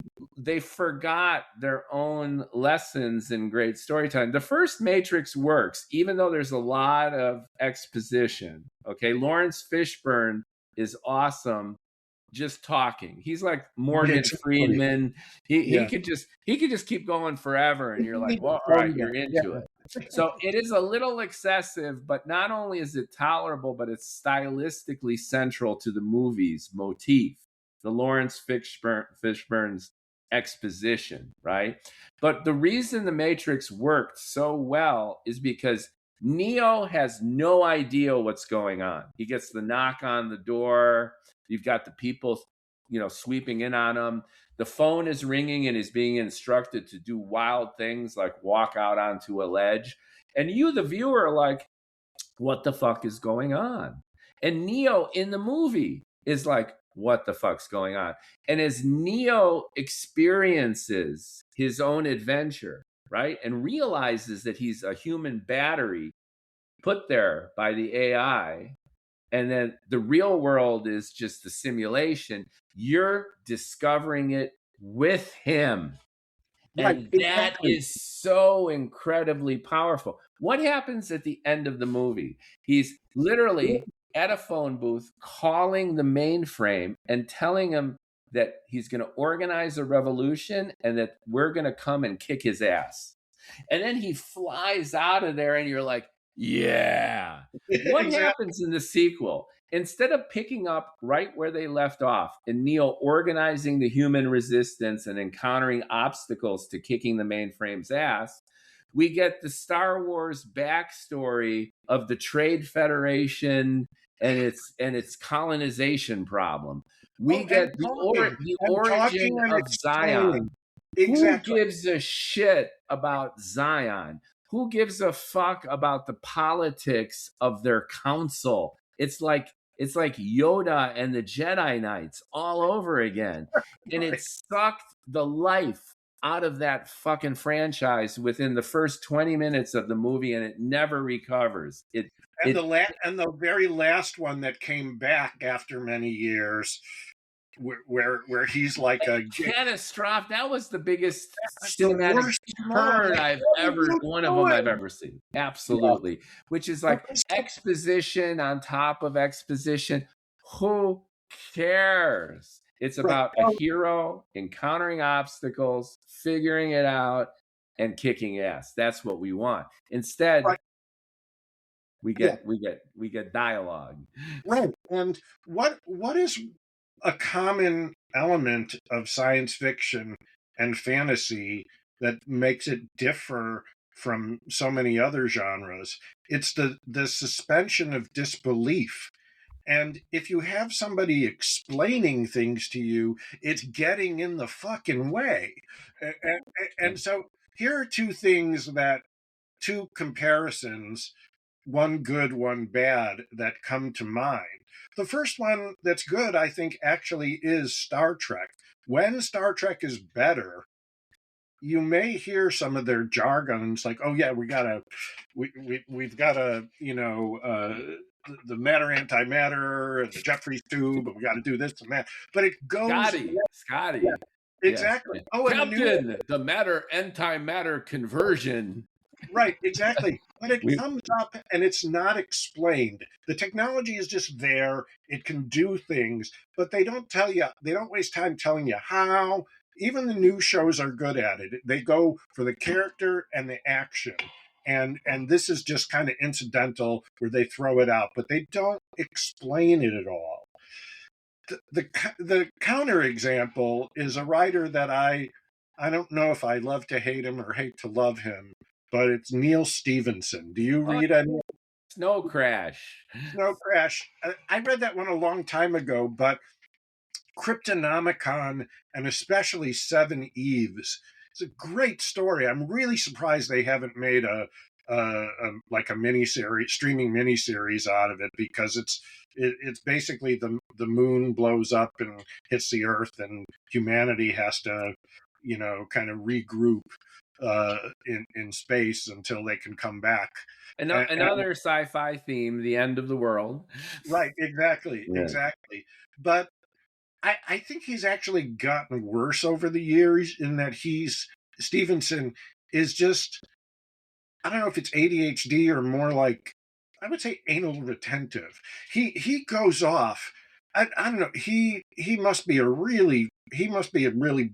forgot their own lessons in great storytelling. The first Matrix works, even though there's a lot of exposition. Okay, Lawrence Fishburne is awesome just talking. He's like Morgan Freeman. He could just keep going forever, and you're like, well, all right, you're into it. So it is a little excessive, but not only is it tolerable, but it's stylistically central to the movie's motif, the Lawrence Fishburne's exposition, right? But the reason the Matrix worked so well is because Neo has no idea what's going on. He gets the knock on the door. You've got the people, sweeping in on him. The phone is ringing and he's being instructed to do wild things like walk out onto a ledge. And you, the viewer, are like, what the fuck is going on? And Neo in the movie is like, what the fuck's going on? And as Neo experiences his own adventure, right, and realizes that he's a human battery put there by the AI, and then the real world is just the simulation, you're discovering it with him. And that is so incredibly powerful. What happens at the end of the movie? He's literally at a phone booth calling the mainframe and telling him that he's going to organize a revolution and that we're going to come and kick his ass. And then he flies out of there and you're like, yeah. What happens in the sequel? Instead of picking up right where they left off and Neo organizing the human resistance and encountering obstacles to kicking the mainframe's ass, we get the Star Wars backstory of the Trade Federation and its colonization problem. We get the origin of Zion. Exactly. Who gives a shit about Zion? Who gives a fuck about the politics of their council? It's like Yoda and the Jedi Knights all over again. And it sucked the life out of that fucking franchise within the first 20 minutes of the movie, and it never recovers. The very last one that came back after many years, where he's like a catastrophic. That was the biggest cinematic turn one of them I've ever seen. Absolutely. Yeah. Which is like exposition on top of exposition. Who cares? It's about a hero encountering obstacles, figuring it out, and kicking ass. That's what we want. Instead, we get dialogue. Right. And what is a common element of science fiction and fantasy that makes it differ from so many other genres? It's the suspension of disbelief. And if you have somebody explaining things to you, it's getting in the fucking way. And so here are two comparisons, one good, one bad, that come to mind. The first one that's good, I think, actually is Star Trek. When Star Trek is better, you may hear some of their jargons like, oh yeah, we've got to, the matter antimatter and the Jeffreys tube, and we got to do this and that. But it goes, Scotty. yeah, Yes. exactly. Oh, and Captain, the matter antimatter conversion. Right, exactly. But it comes up and it's not explained. The technology is just there. It can do things, but they don't tell you, they don't waste time telling you how. Even the new shows are good at it. They go for the character and the action. And this is just kind of incidental where they throw it out, but they don't explain it at all. The counter example is a writer that I don't know if I love to hate him or hate to love him, but it's Neil Stephenson. Do you read any? Snow Crash. Snow Crash. I read that one a long time ago, but Cryptonomicon and especially Seven Eves. It's a great story. I'm really surprised they haven't made a miniseries, streaming miniseries out of it, because it's basically the moon blows up and hits the Earth, and humanity has to, kind of regroup in space until they can come back. Another sci-fi theme, the end of the world. Right, exactly. But I think he's actually gotten worse over the years in that Stevenson is just, I don't know if it's ADHD or more like, I would say anal retentive. He goes off. I don't know. He must be a really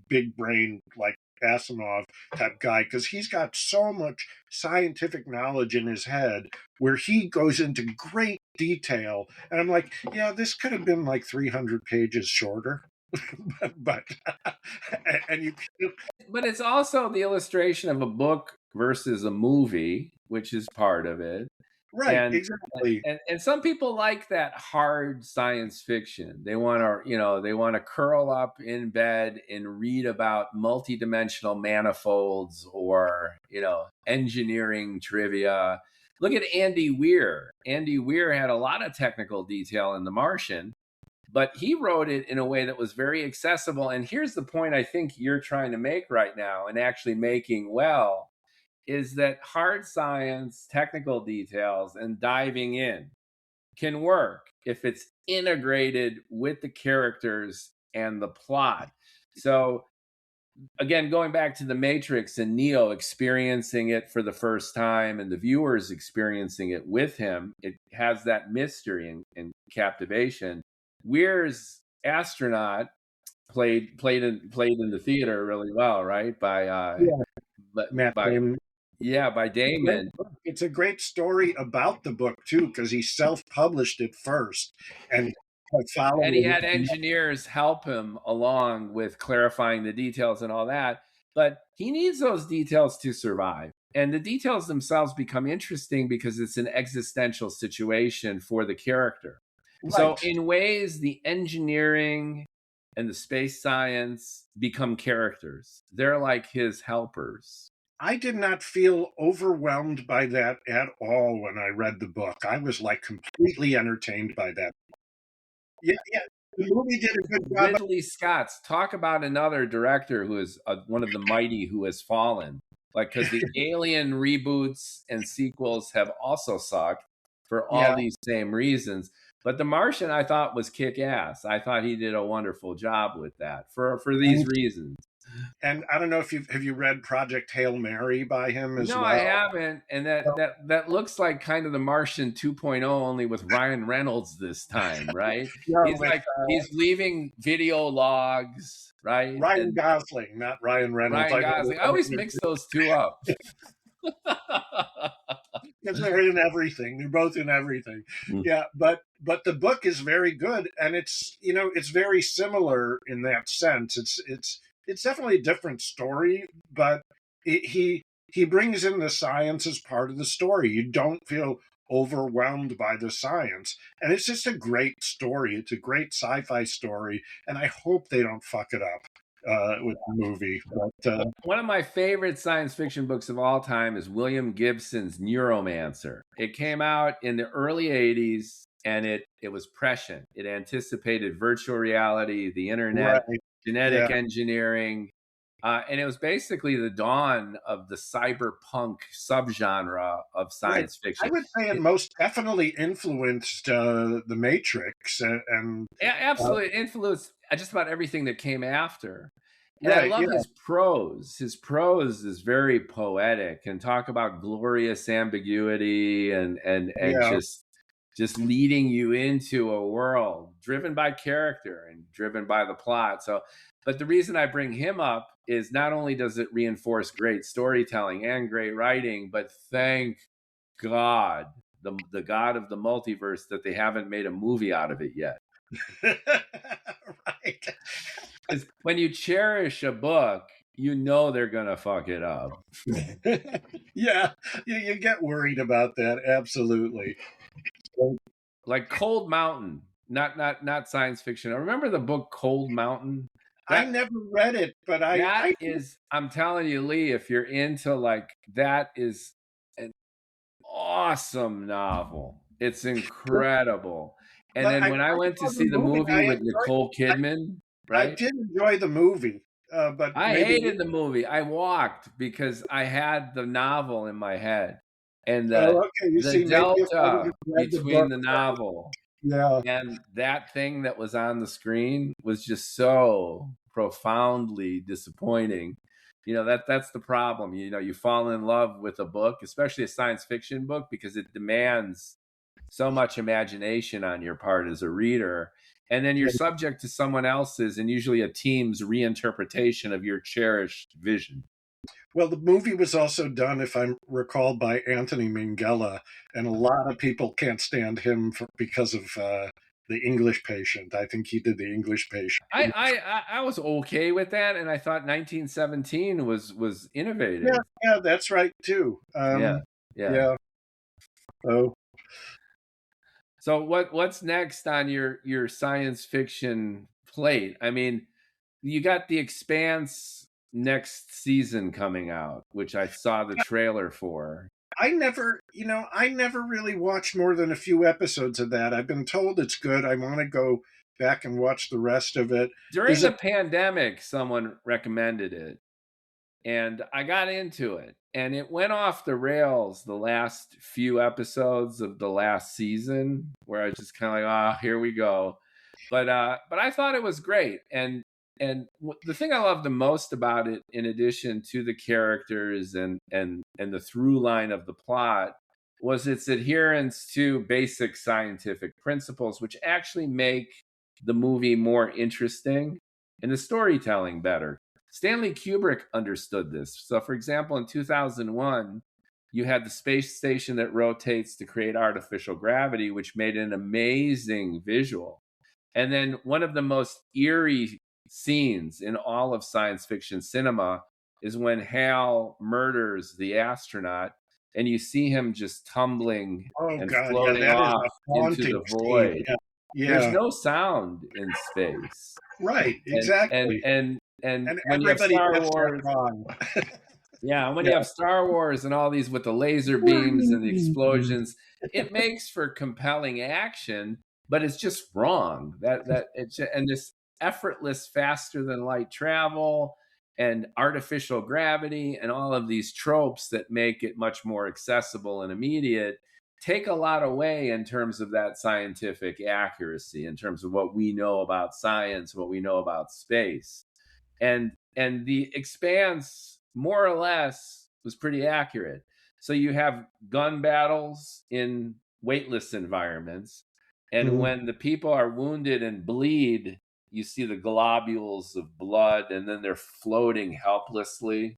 big brain, like Asimov type guy, because he's got so much scientific knowledge in his head where he goes into great detail. And I'm like, yeah, this could have been like 300 pages shorter. but it's also the illustration of a book versus a movie, which is part of it. Right, and, exactly. And some people like that hard science fiction. They want to curl up in bed and read about multidimensional manifolds or, engineering trivia. Look at Andy Weir. Andy Weir had a lot of technical detail in The Martian, but he wrote it in a way that was very accessible. And here's the point I think you're trying to make right now, and actually making well, is that hard science, technical details, and diving in can work if it's integrated with the characters and the plot. So again, going back to the Matrix and Neo experiencing it for the first time and the viewers experiencing it with him, it has that mystery and captivation. Weir's astronaut played in the theater really well, right? By Damon. Yeah, by Damon. It's a great story about the book too, because he self-published it first, and he had engineers help him along with clarifying the details and all that. But he needs those details to survive. And the details themselves become interesting because it's an existential situation for the character. Right. So in ways, the engineering and the space science become characters. They're like his helpers. I did not feel overwhelmed by that at all when I read the book. I was like completely entertained by that. Yeah. The movie did a good job. Ridley Scott's, talk about another director who is one of the mighty who has fallen. Like, because the Alien reboots and sequels have also sucked for all these same reasons. But The Martian, I thought, was kick-ass. I thought he did a wonderful job with that for these reasons. And I don't know if have you read Project Hail Mary by him as well? No, I haven't. And that looks like kind of The Martian 2.0, only with Ryan Reynolds this time, right? He's leaving video logs, right? Ryan Gosling, not Ryan Reynolds. Ryan Gosling. I always mix those two up. Because they're in everything. They're both in everything. Yeah, but the book is very good, and it's very similar in that sense. It's definitely a different story, but he brings in the science as part of the story. You don't feel overwhelmed by the science, and it's just a great story. It's a great sci-fi story, and I hope they don't fuck it up with the movie. But one of my favorite science fiction books of all time is William Gibson's Neuromancer. It came out in the early 80s, and it was prescient. It anticipated virtual reality, the internet, genetic engineering. And it was basically the dawn of the cyberpunk subgenre of Right. science I fiction. would say it most definitely influenced The Matrix, and uh, Absolutely influenced just about everything that came after. And I right, love yeah, his prose. His prose is very poetic and talk about glorious ambiguity and yeah. just leading you into a world driven by character and driven by the plot. So, but the reason I bring him up is not only does it reinforce great storytelling and great writing, but thank God, the God of the multiverse, that they haven't made a movie out of it yet. Right. Because when you cherish a book, you know they're gonna fuck it up. Yeah, you get worried about that, absolutely. So, Like Cold Mountain, not science fiction. I remember the book Cold Mountain. I That never read it, but that is, I'm telling you, Lee, if you're into like that, is an awesome novel. It's incredible. And but then I when I went to saw the see the movie. movie with Nicole Kidman, I right? did enjoy the movie, but I maybe hated the movie. I walked because I had the novel in my head, and okay. You the see, maybe if I would delta have read the between book, the novel yeah, and that thing that was on the screen was just so profoundly disappointing. You know, that's the problem. You know, you fall in love with a book, especially a science fiction book, because it demands so much imagination on your part as a reader. And then you're yeah. subject to someone else's and usually a team's reinterpretation of your cherished vision. Well, the movie was also done, if I recall, by Anthony Minghella, and a lot of people can't stand him because of the English Patient. I think he did the English Patient. I was okay with that, and I thought 1917 was Yeah, innovative. yeah, that's right too. Yeah, yeah. Yeah. So So what's next on your science fiction plate? I mean, you got The Expanse next season coming out, which I saw the trailer for. I never really watched more than a few episodes of that. I've been told it's good. I want to go back and watch the rest of it. During Is the it? pandemic, someone recommended it, and I got into it, and it went off the rails the last few episodes of the last season, where I was just kind of like, oh, here we go. But I thought it was great, and the thing I love the most about it, in addition to the characters and the through line of the plot, was its adherence to basic scientific principles, which actually make the movie more interesting and the storytelling better. Stanley Kubrick understood this. So, for example, in 2001, you had the space station that rotates to create artificial gravity, which made an amazing visual. And then one of the most eerie scenes in all of science fiction cinema is when Hal murders the astronaut and you see him just tumbling Oh and God, yeah, floating that is off a into haunting the scene. void. Yeah, There's yeah, no sound in space. right, And and exactly. and and And when you have everybody Star gets that Wars, wrong. yeah, when Yeah. you have Star Wars and all these with the laser beams and the explosions, it makes for compelling action, but it's just wrong. That it's, and this effortless, faster than light travel and artificial gravity and all of these tropes that make it much more accessible and immediate take a lot away in terms of that scientific accuracy, in terms of what we know about science, what we know about space. And the Expanse, more or less, was pretty accurate. So you have gun battles in weightless environments, and Mhm. when the people are wounded and bleed, you see the globules of blood, and then they're floating helplessly.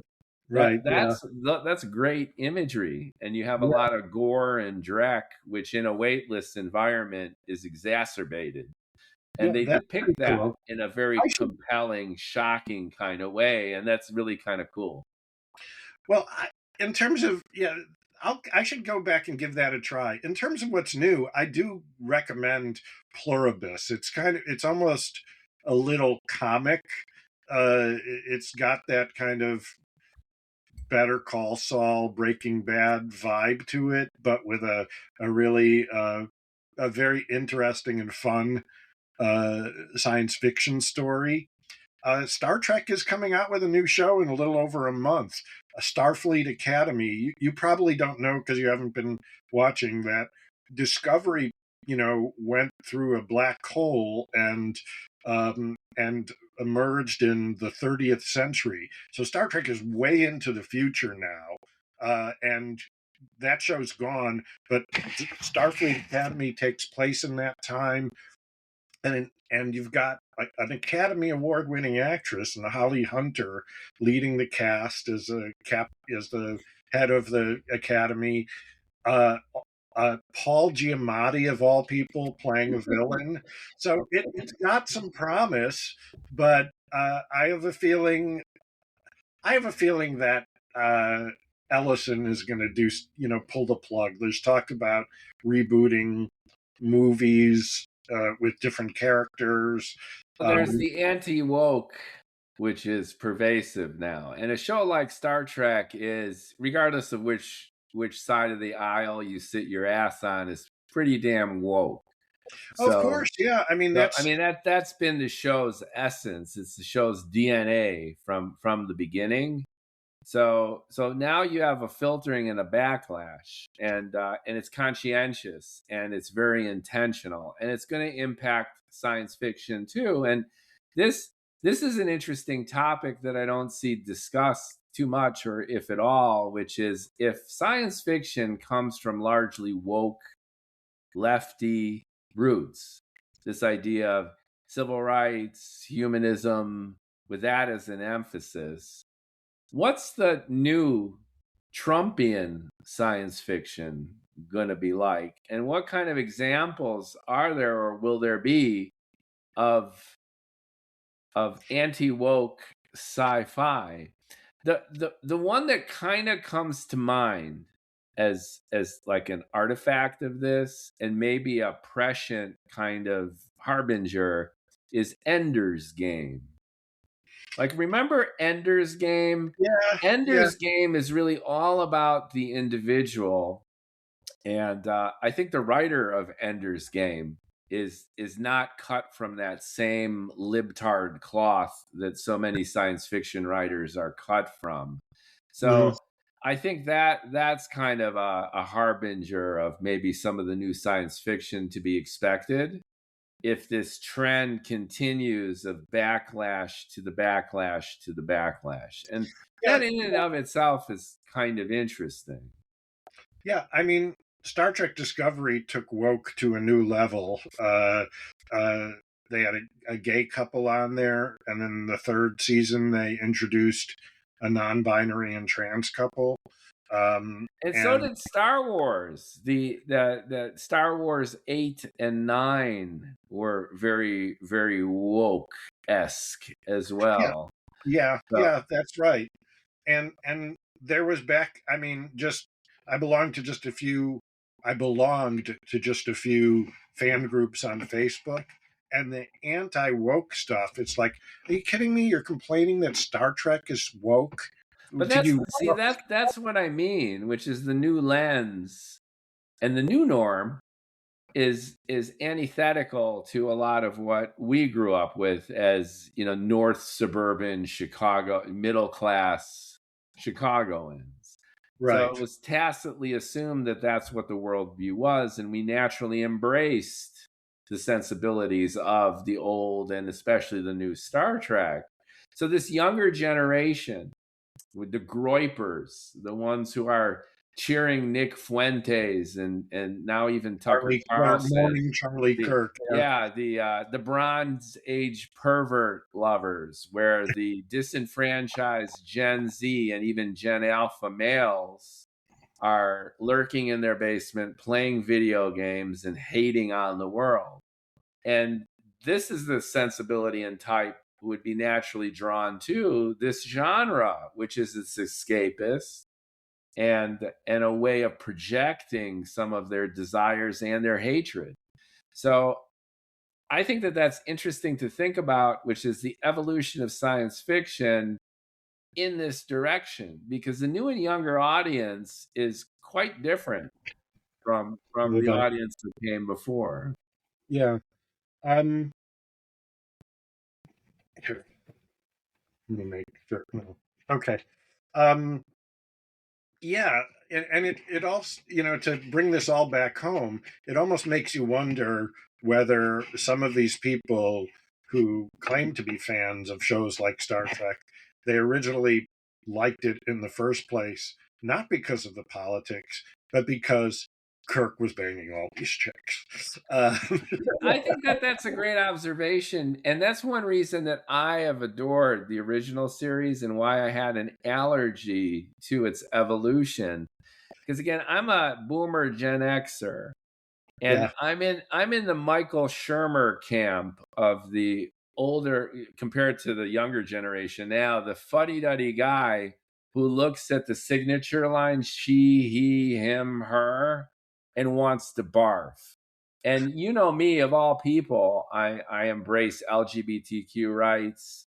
that Right, yeah. that's that's great imagery, and you have a Yeah, lot of gore and dreck, which in a weightless environment is exacerbated, yeah, and they that's depict pretty that cool. in a very I should compelling, shocking kind of way, and that's really kind of cool. Well, in terms of yeah, I should go back and give that a try. In terms of what's new, I do recommend Pluribus. It's almost a little comic. It's got that kind of Better Call Saul, Breaking Bad vibe to it, but with a really a very interesting and fun science fiction story. Star Trek is coming out with a new show in a little over a month, Starfleet Academy. You probably don't know because you haven't been watching that. Discovery, went through a black hole and emerged in the 30th century. So Star Trek is way into the future now, and that show's gone. But Starfleet Academy takes place in that time, and you've got an Academy Award winning actress and Holly Hunter leading the cast as the head of the Academy. Uh, Paul Giamatti of all people playing a villain, so it's got some promise. But I have a feeling that Ellison is going to do, pull the plug. There's talk about rebooting movies with different characters. Well, there's the anti-woke, which is pervasive now. And a show like Star Trek is, regardless of which side of the aisle you sit your ass on, is pretty damn woke. Of course, yeah. I mean, that's been the show's essence. It's the show's DNA from the beginning. So now you have a filtering and a backlash, and it's conscientious and it's very intentional, and it's going to impact science fiction too. And this is an interesting topic that I don't see discussed too much, or if at all, which is if science fiction comes from largely woke, lefty roots, this idea of civil rights, humanism, with that as an emphasis. What's the new Trumpian science fiction going to be like? And what kind of examples are there or will there be of anti-woke sci-fi? The one that kind of comes to mind as like an artifact of this, and maybe a prescient kind of harbinger, is Ender's Game. Like, remember Ender's Game? Yeah. Ender's Game is really all about the individual. And I think the writer of Ender's Game is not cut from that same libtard cloth that so many science fiction writers are cut from. So I think that's kind of a harbinger of maybe some of the new science fiction to be expected if this trend continues of backlash to the backlash to the backlash. And that in and of itself is kind of interesting. Yeah, I mean, Star Trek Discovery took woke to a new level. They had a gay couple on there, and then the third season they introduced a non-binary and trans couple. And so did Star Wars. The Star Wars 8 and 9 were very, very woke-esque as well. Yeah, that's right. And there was I belonged to just a few fan groups on Facebook, and the anti-woke stuff, it's like, are you kidding me? You're complaining that Star Trek is woke? But that's what I mean, which is the new lens, and the new norm is antithetical to a lot of what we grew up with as, North suburban Chicago, middle class Chicagoans. Right. So it was tacitly assumed that that's what the worldview was, and we naturally embraced the sensibilities of the old and especially the new Star Trek. So this younger generation, with the groypers, the ones who are cheering Nick Fuentes and now even Tucker Carlson, Charlie Kirk. The Bronze Age pervert lovers, where the disenfranchised Gen Z and even Gen Alpha males are lurking in their basement, playing video games and hating on the world. And this is the sensibility and type who would be naturally drawn to this genre, which is its escapist and a way of projecting some of their desires and their hatred. So I think that that's interesting to think about, which is the evolution of science fiction in this direction, because the new and younger audience is quite different from the audience that came before. Yeah. Let me make sure. No. Okay. Um, yeah, and it also, to bring this all back home, it almost makes you wonder whether some of these people who claim to be fans of shows like Star Trek, they originally liked it in the first place, not because of the politics, but because Kirk was banging all these chicks. I think that that's a great observation. And that's one reason that I have adored the original series and why I had an allergy to its evolution. Because again, I'm a boomer Gen Xer, and Yeah, I'm in the Michael Shermer camp of the older compared to the younger generation now, the fuddy-duddy guy who looks at the signature line she, he, him, her and wants to barf. And you know me, of all people, I embrace LGBTQ rights.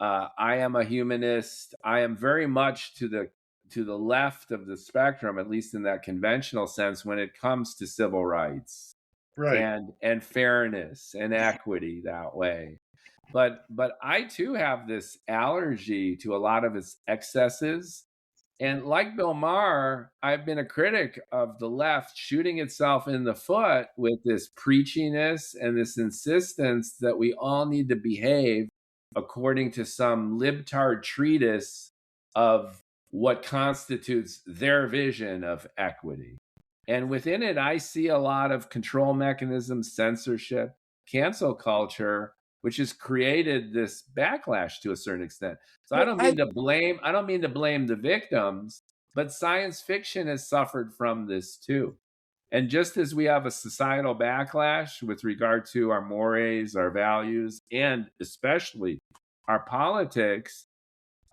I am a humanist. I am very much to the left of the spectrum, at least in that conventional sense, when it comes to civil rights right. and fairness and equity that way. But I too have this allergy to a lot of its excesses. And like Bill Maher, I've been a critic of the left shooting itself in the foot with this preachiness and this insistence that we all need to behave according to some libtard treatise of what constitutes their vision of equity. And within it, I see a lot of control mechanisms, censorship, cancel culture, which has created this backlash to a certain extent. So I Well, don't mean to blame, I don't mean to blame the victims, but science fiction has suffered from this too. And just as we have a societal backlash with regard to our mores, our values, and especially our politics,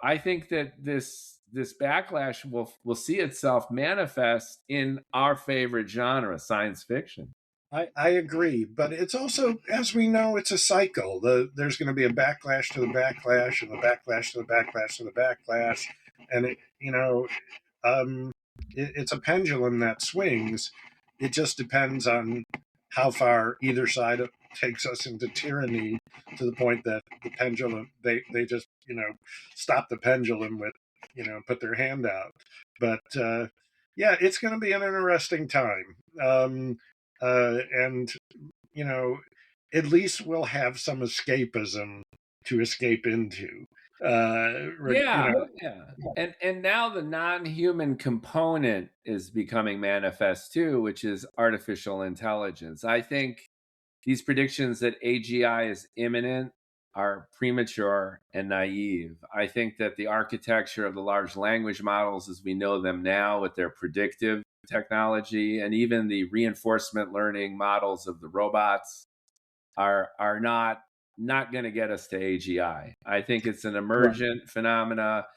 I think that this backlash will see itself manifest in our favorite genre, science fiction. I agree, but it's also, as we know, it's a cycle. There's going to be a backlash to the backlash, and the backlash to the backlash to the backlash, and um, it's a pendulum that swings. It just depends on how far either side takes us into tyranny, to the point that the pendulum they just stop the pendulum with put their hand out. But yeah, it's going to be an interesting time. And you know, at least we'll have some escapism to escape into. Yeah, yeah. And now the non-human component is becoming manifest too, which is artificial intelligence. I think these predictions that AGI is imminent are premature and naive. I think that the architecture of the large language models as we know them now with their predictive technology and even the reinforcement learning models of the robots are not going to get us to AGI. I think it's an Right. emergent phenomena,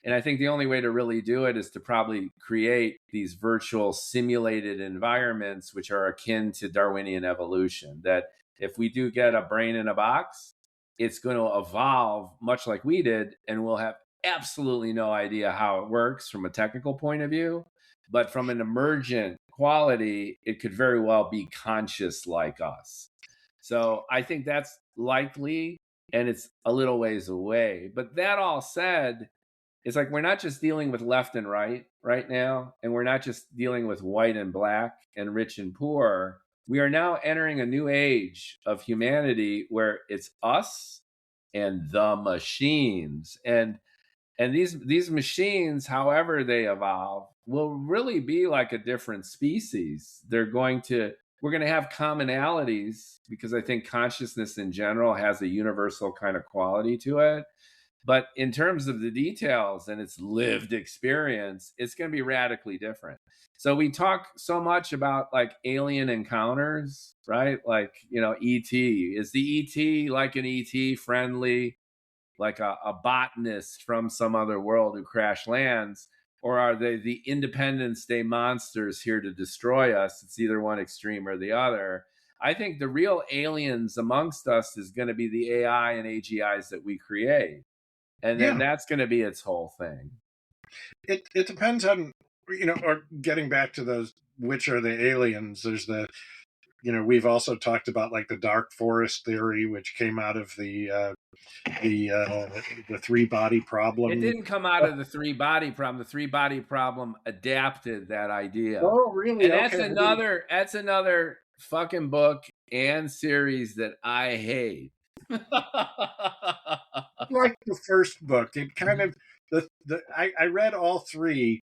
and I think the only way to really do it is to probably create these virtual simulated environments which are akin to Darwinian evolution. That if we do get a brain in a box, it's going to evolve much like we did, and we'll have absolutely no idea how it works from a technical point of view. But from an emergent quality, it could very well be conscious like us. So I think that's likely, and it's a little ways away. But that all said, it's like we're not just dealing with left and right now, and we're not just dealing with white and black and rich and poor. We are now entering a new age of humanity where it's us and the machines. And these machines, however they evolve, will really be like a different species. We're going to have commonalities because I think consciousness in general has a universal kind of quality to it. But in terms of the details and its lived experience, it's going to be radically different. So we talk so much about like alien encounters, right? Like, ET. Is the ET like an ET friendly, like a botanist from some other world who crash lands? Or are they the Independence Day monsters here to destroy us? It's either one extreme or the other. I think the real aliens amongst us is going to be the AI and AGIs that we create. And then Yeah, that's going to be its whole thing. it depends on, or getting back to those, which are the aliens. There's we've also talked about like the dark forest theory, which came out of the the three body problem. It didn't come out of the three body problem. The three body problem adapted that idea. Oh, really? And that's Okay. another fucking book and series that I hate. Like the first book, it kind of I read all three.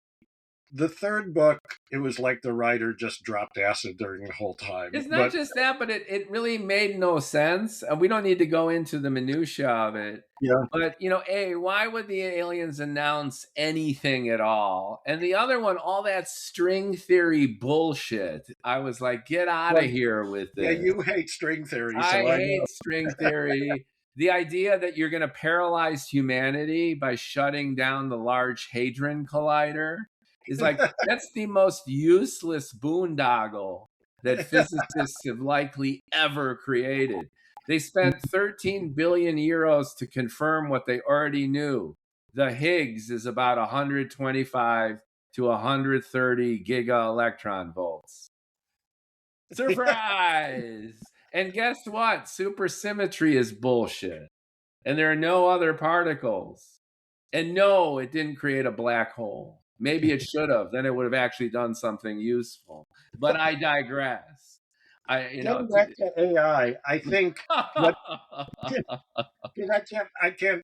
The third book, it was like the writer just dropped acid during the whole time. It's not just that, but it really made no sense. And we don't need to go into the minutia of it. Yeah. But, why would the aliens announce anything at all? And the other one, all that string theory bullshit. I was like, get out of here with this. Yeah, you hate string theory. I hate string theory. The idea that you're going to paralyze humanity by shutting down the Large Hadron Collider is like, that's the most useless boondoggle that physicists have likely ever created. They spent 13 billion euros to confirm what they already knew. The Higgs is about 125 to 130 giga electron volts. Surprise! And guess what? Supersymmetry is bullshit. And there are no other particles. And no, it didn't create a black hole. Maybe it should have. Then it would have actually done something useful. But I digress. Getting back to AI, I think I can't,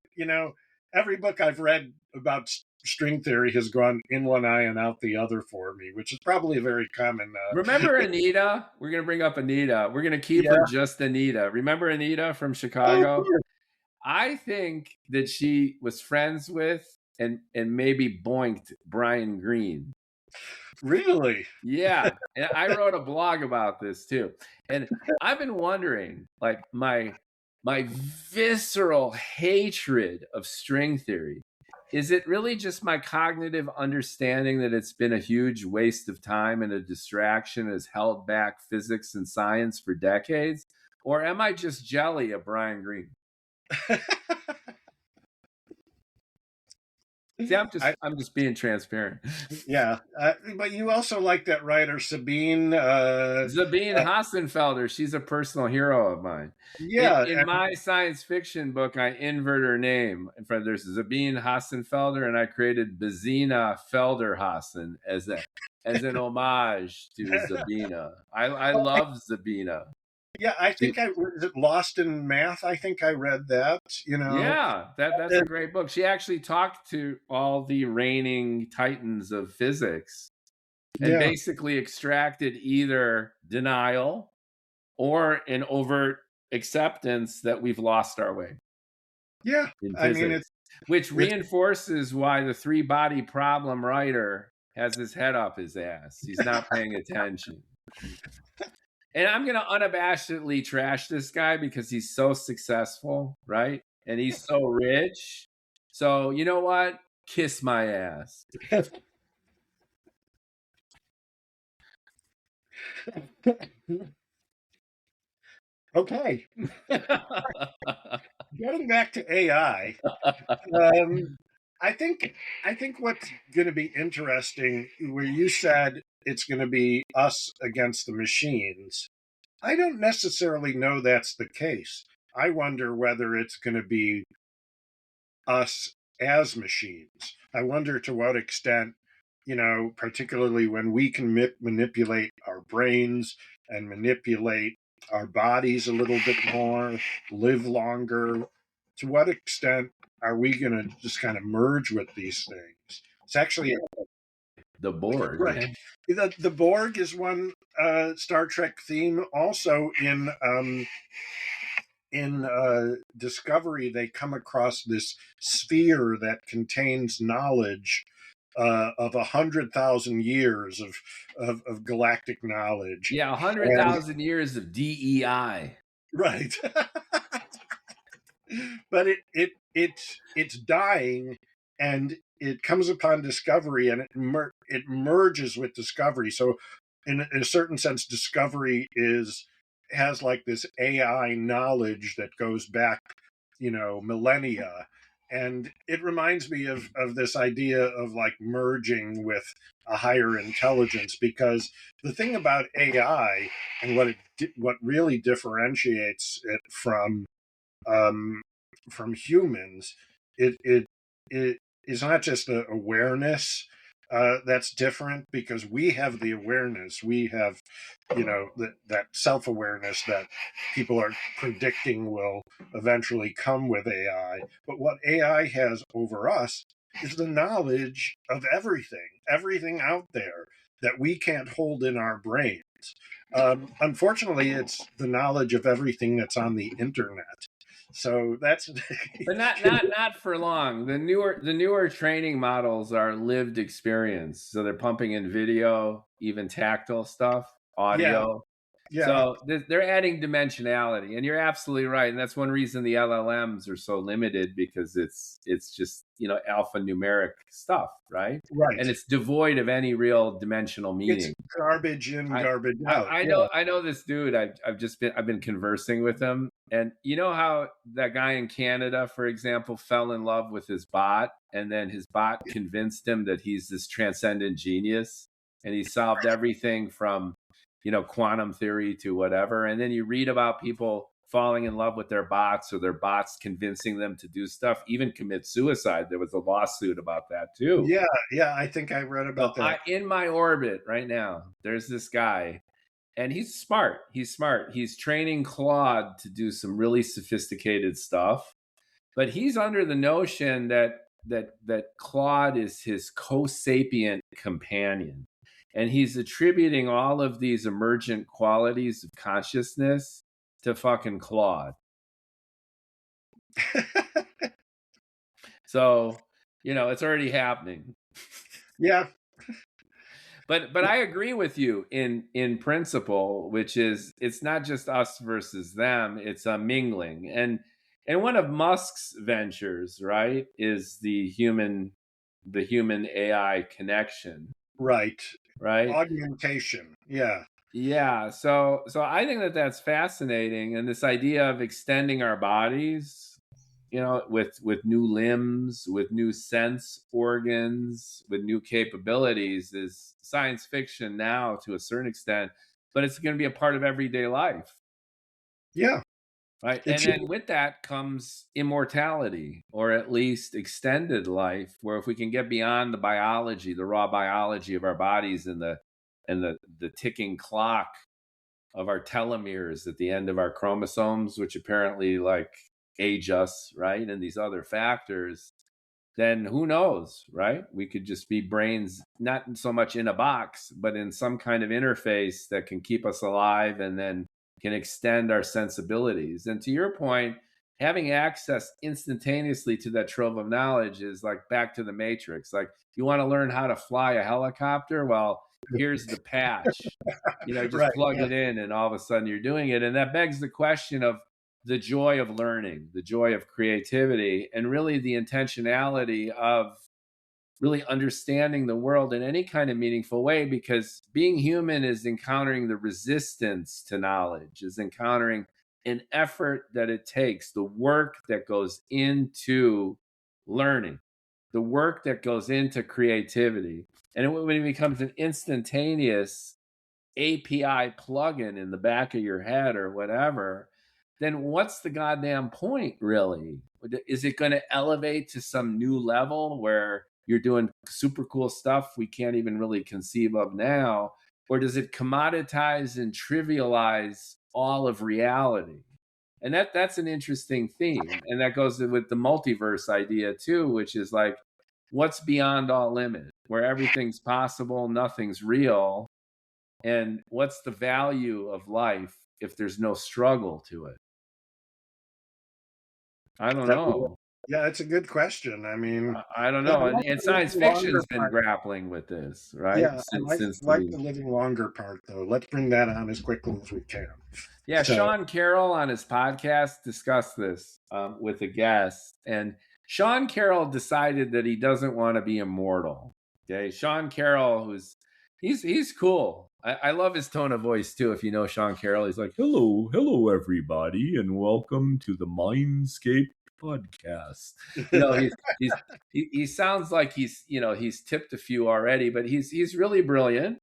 every book I've read about string theory has gone in one eye and out the other for me, which is probably a very common. Remember Anita? We're going to bring up Anita. We're going to keep her just Anita. Remember Anita from Chicago? Oh, I think that she was friends with and maybe boinked Brian Greene. Really? Yeah. And I wrote a blog about this too. And I've been wondering, like, my visceral hatred of string theory, is it really just my cognitive understanding that it's been a huge waste of time and a distraction has held back physics and science for decades? Or am I just jelly of Brian Greene? See, I'm just being transparent. Yeah, but you also like that writer Sabine Hassenfelder. She's a personal hero of mine. Yeah, in my science fiction book, I invert her name. In front, there's Sabine Hassenfelder, and I created Bezina Felderhassen as an homage to Zabina. I love Zabina. Yeah, I think was it Lost in Math? I think I read that. Yeah, that's a great book. She actually talked to all the reigning titans of physics and basically extracted either denial or an overt acceptance that we've lost our way. Yeah, I mean, which reinforces why the three body problem writer has his head up his ass. He's not paying attention. And I'm going to unabashedly trash this guy because he's so successful, right? And he's so rich. So, you know what? Kiss my ass. Okay. Getting back to AI, I think what's going to be interesting, where you said it's going to be us against the machines, I don't necessarily know that's the case. I wonder whether it's going to be us as machines. I wonder to what extent, particularly when we can manipulate our brains and manipulate our bodies a little bit more, live longer, to what extent are we going to just kind of merge with these things? It's actually the Borg. Right. The Borg is one Star Trek theme. Also in Discovery, they come across this sphere that contains knowledge of 100,000 years of galactic knowledge. Yeah, 100,000 years of DEI. Right. But it's dying, and it comes upon Discovery, and it merges with Discovery. So, in a certain sense, Discovery has like this AI knowledge that goes back, millennia. And it reminds me of this idea of like merging with a higher intelligence, because the thing about AI and what really differentiates it from from humans, it is not just an awareness that's different, because we have the awareness, we have, that self-awareness that people are predicting will eventually come with AI. But what AI has over us is the knowledge of everything out there that we can't hold in our brains. Unfortunately, it's the knowledge of everything that's on the internet. So that's But not for long. The newer training models are lived experience. So they're pumping in video, even tactile stuff, yeah, audio. yeah, So they're adding dimensionality, and you're absolutely right. And that's one reason the LLMs are so limited, because it's just alphanumeric stuff, right? right. And it's devoid of any real dimensional It's meaning. garbage in, I garbage out. I Yeah, know this dude. I've been conversing with him, and you know how that guy in Canada, for example, fell in love with his bot, and then his bot convinced him that he's this transcendent genius, and he solved everything from quantum theory to whatever. And then you read about people falling in love with their bots, or their bots convincing them to do stuff, even commit suicide. There was a lawsuit about that too. yeah, yeah. I think I read So about that. in my orbit right now, there's this guy, and he's smart. He's smart. He's training Claude to do some really sophisticated stuff, but he's under the notion that Claude is his co-sapient companion, and he's attributing all of these emergent qualities of consciousness to fucking Claude. So, it's already happening. Yeah. But I agree with you in principle, which is it's not just us versus them, it's a mingling. And one of Musk's ventures, right, is the human AI connection. Right. Right? Augmentation. Yeah. Yeah, so I think that's fascinating, and this idea of extending our bodies, with new limbs, with new sense organs, with new capabilities, is science fiction now to a certain extent, but it's going to be a part of everyday life. Yeah. Right. And then with that comes immortality, or at least extended life, where if we can get beyond the biology, the raw biology of our bodies, and the ticking clock of our telomeres at the end of our chromosomes, which apparently age us, right? And these other factors, then who knows, right? We could just be brains, not so much in a box, but in some kind of interface that can keep us alive and then can extend our sensibilities. And to your point, having access instantaneously to that trove of knowledge is like back to the Matrix. Like, you want to learn how to fly a helicopter? Well, here's the patch. Just right, plug yeah. it in, and all of a sudden you're doing it. And that begs the question of the joy of learning, the joy of creativity, and really the intentionality of really understanding the world in any kind of meaningful way, because being human is encountering the resistance to knowledge, is encountering an effort that it takes, the work that goes into learning, the work that goes into creativity. And when it becomes an instantaneous API plugin in the back of your head or whatever, then what's the goddamn point, really? Is it going to elevate to some new level where you're doing super cool stuff we can't even really conceive of now? Or does it commoditize and trivialize all of reality? And that's an interesting theme. And that goes with the multiverse idea too, which is like, what's beyond all limit, where everything's possible, nothing's real. And what's the value of life if there's no struggle to it? I don't know. Yeah, it's a good question. I mean, I don't yeah, know. I like And the science living fiction's longer been part. grappling with this, right? Yeah, I Since like the living longer part, though. Let's bring that on as quickly as we can. yeah, So, Sean Carroll on his podcast discussed this with a guest, and Sean Carroll decided that he doesn't want to be immortal. Okay, Sean Carroll, he's cool. I love his tone of voice too. If you know Sean Carroll, he's like, hello everybody, and welcome to the Mindscape podcast. He sounds like he's tipped a few already, but he's really brilliant,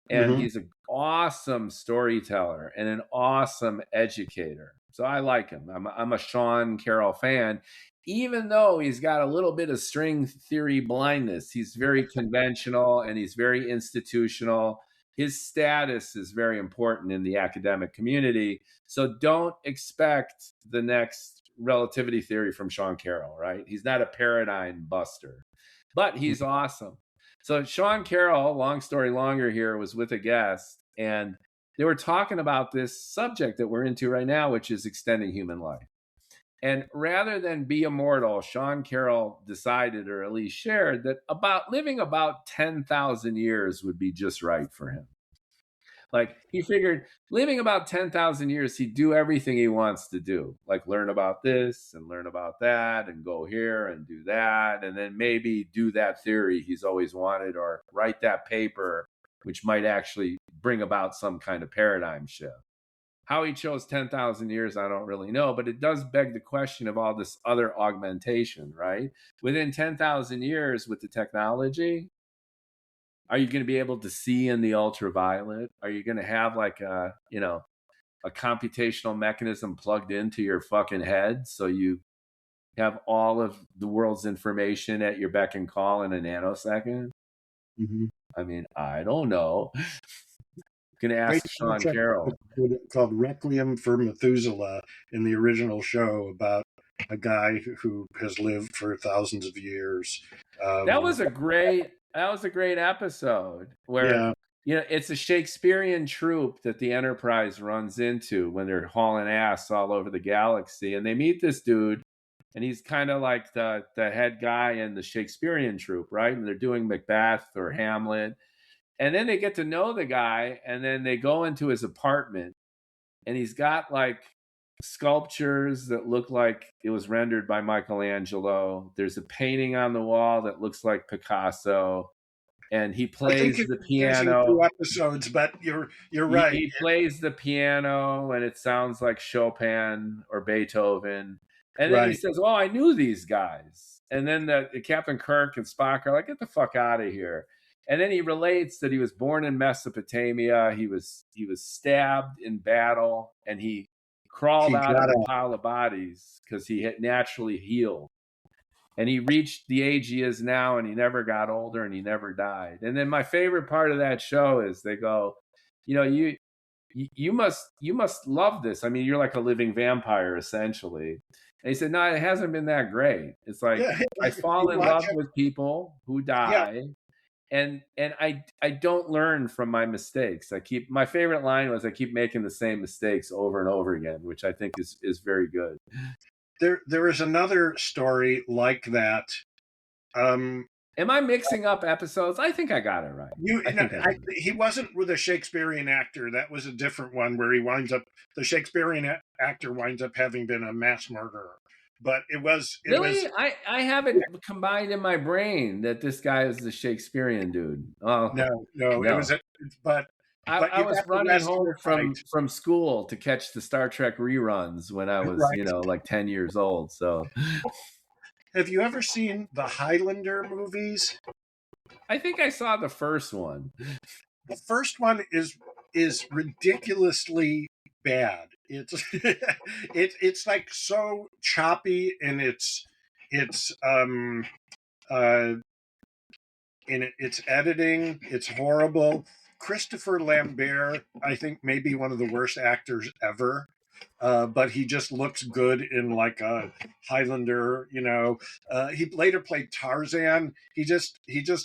and he's an awesome storyteller and an awesome educator. So I like him. I'm a Sean Carroll fan, even though he's got a little bit of string theory blindness. He's very conventional and he's very institutional. His status is very important in the academic community. So don't expect the next relativity theory from Sean Carroll, right? He's not a paradigm buster, but he's awesome. So Sean Carroll, long story longer here, was with a guest, and they were talking about this subject that we're into right now, which is extending human life. And rather than be immortal, Sean Carroll decided, or at least shared, that living about 10,000 years would be just right for him. Like, he figured living about 10,000 years, he'd do everything he wants to do, like learn about this and learn about that and go here and do that. And then maybe do that theory he's always wanted, or write that paper, which might actually bring about some kind of paradigm shift. How he chose 10,000 years, I don't really know, but it does beg the question of all this other augmentation, right? Within 10,000 years with the technology, are you going to be able to see in the ultraviolet? Are you going to have like a computational mechanism plugged into your fucking head so you have all of the world's information at your beck and call in a nanosecond? Mm-hmm. I mean, I don't know. Going to ask Sean Carroll. Called Requiem for Methuselah in the original show, about a guy who has lived for thousands of years. That was a great episode where, it's a Shakespearean troupe that the Enterprise runs into when they're hauling ass all over the galaxy. And they meet this dude, and he's kind of like the head guy in the Shakespearean troupe, right? And they're doing Macbeth or Hamlet. And then they get to know the guy, and then they go into his apartment, and he's got like sculptures that look like it was rendered by Michelangelo. There's a painting on the wall that looks like Picasso, and he plays the piano. 2 episodes, but you're right. He plays the piano, and it sounds like Chopin or Beethoven. And then he says, "Oh, I knew these guys." And then the Captain Kirk and Spock are like, "Get the fuck out of here." And then he relates that he was born in Mesopotamia. He was stabbed in battle, and he crawled out of a pile of bodies because he had naturally healed. And he reached the age he is now, and he never got older, and he never died. And then my favorite part of that show is they go, you must love this. I mean, you're like a living vampire, essentially. And he said, no, it hasn't been that great. It's like, I fall in love with people who die. Yeah. And I don't learn from my mistakes. My favorite line was, I keep making the same mistakes over and over again, which I think is very good. There is another story like that. Am I mixing up episodes? I think I got it right. He wasn't with a Shakespearean actor. That was a different one where the Shakespearean actor winds up having been a mass murderer. But I have it combined in my brain that this guy is the Shakespearean dude. No. It was I was running home from school to catch the Star Trek reruns when I was, like 10 years old. So, have you ever seen the Highlander movies? I think I saw the first one. The first one is ridiculously bad. It's like so choppy, and it's editing. It's horrible. Christopher Lambert, I think, may be one of the worst actors ever. But he just looks good in like a Highlander, he later played Tarzan. He just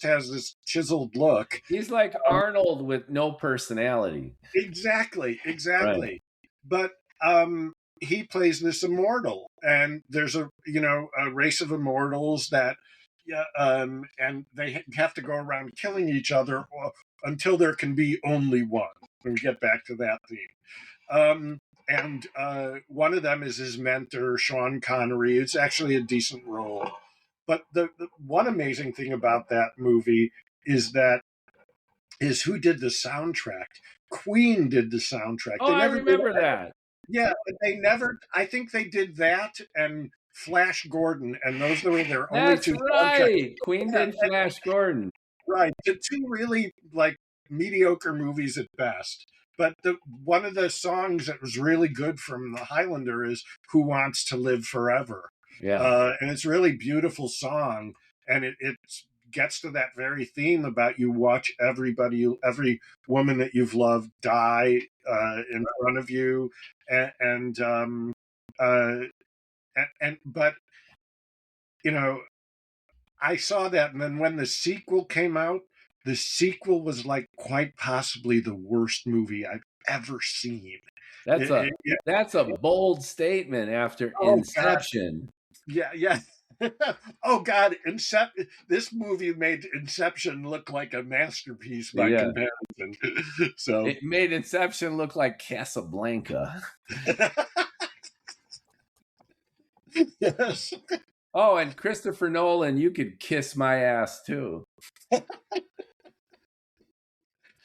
has this chiseled look. He's like Arnold with no personality. Exactly. Right. But he plays this immortal, and there's a race of immortals that and they have to go around killing each other until there can be only one. When we get back to that theme. And one of them is his mentor, Sean Connery. It's actually a decent role. But the one amazing thing about that movie is who did the soundtrack. Queen did the soundtrack. Oh, I remember that. Yeah, but they never. I think they did that and Flash Gordon, and those were their only two. That's right. Queen did Flash Gordon. Right, the two really like mediocre movies at best. But one of the songs that was really good from The Highlander is "Who Wants to Live Forever," and it's a really beautiful song, and it gets to that very theme about you watch every woman that you've loved die in front of you, but you know, I saw that, and then when the sequel came out, the sequel was like quite possibly the worst movie I've ever seen. That's a bold statement after Inception. God. Yeah. Oh God, this movie made Inception look like a masterpiece by comparison. So it made Inception look like Casablanca. Yes. Oh, and Christopher Nolan, you could kiss my ass too.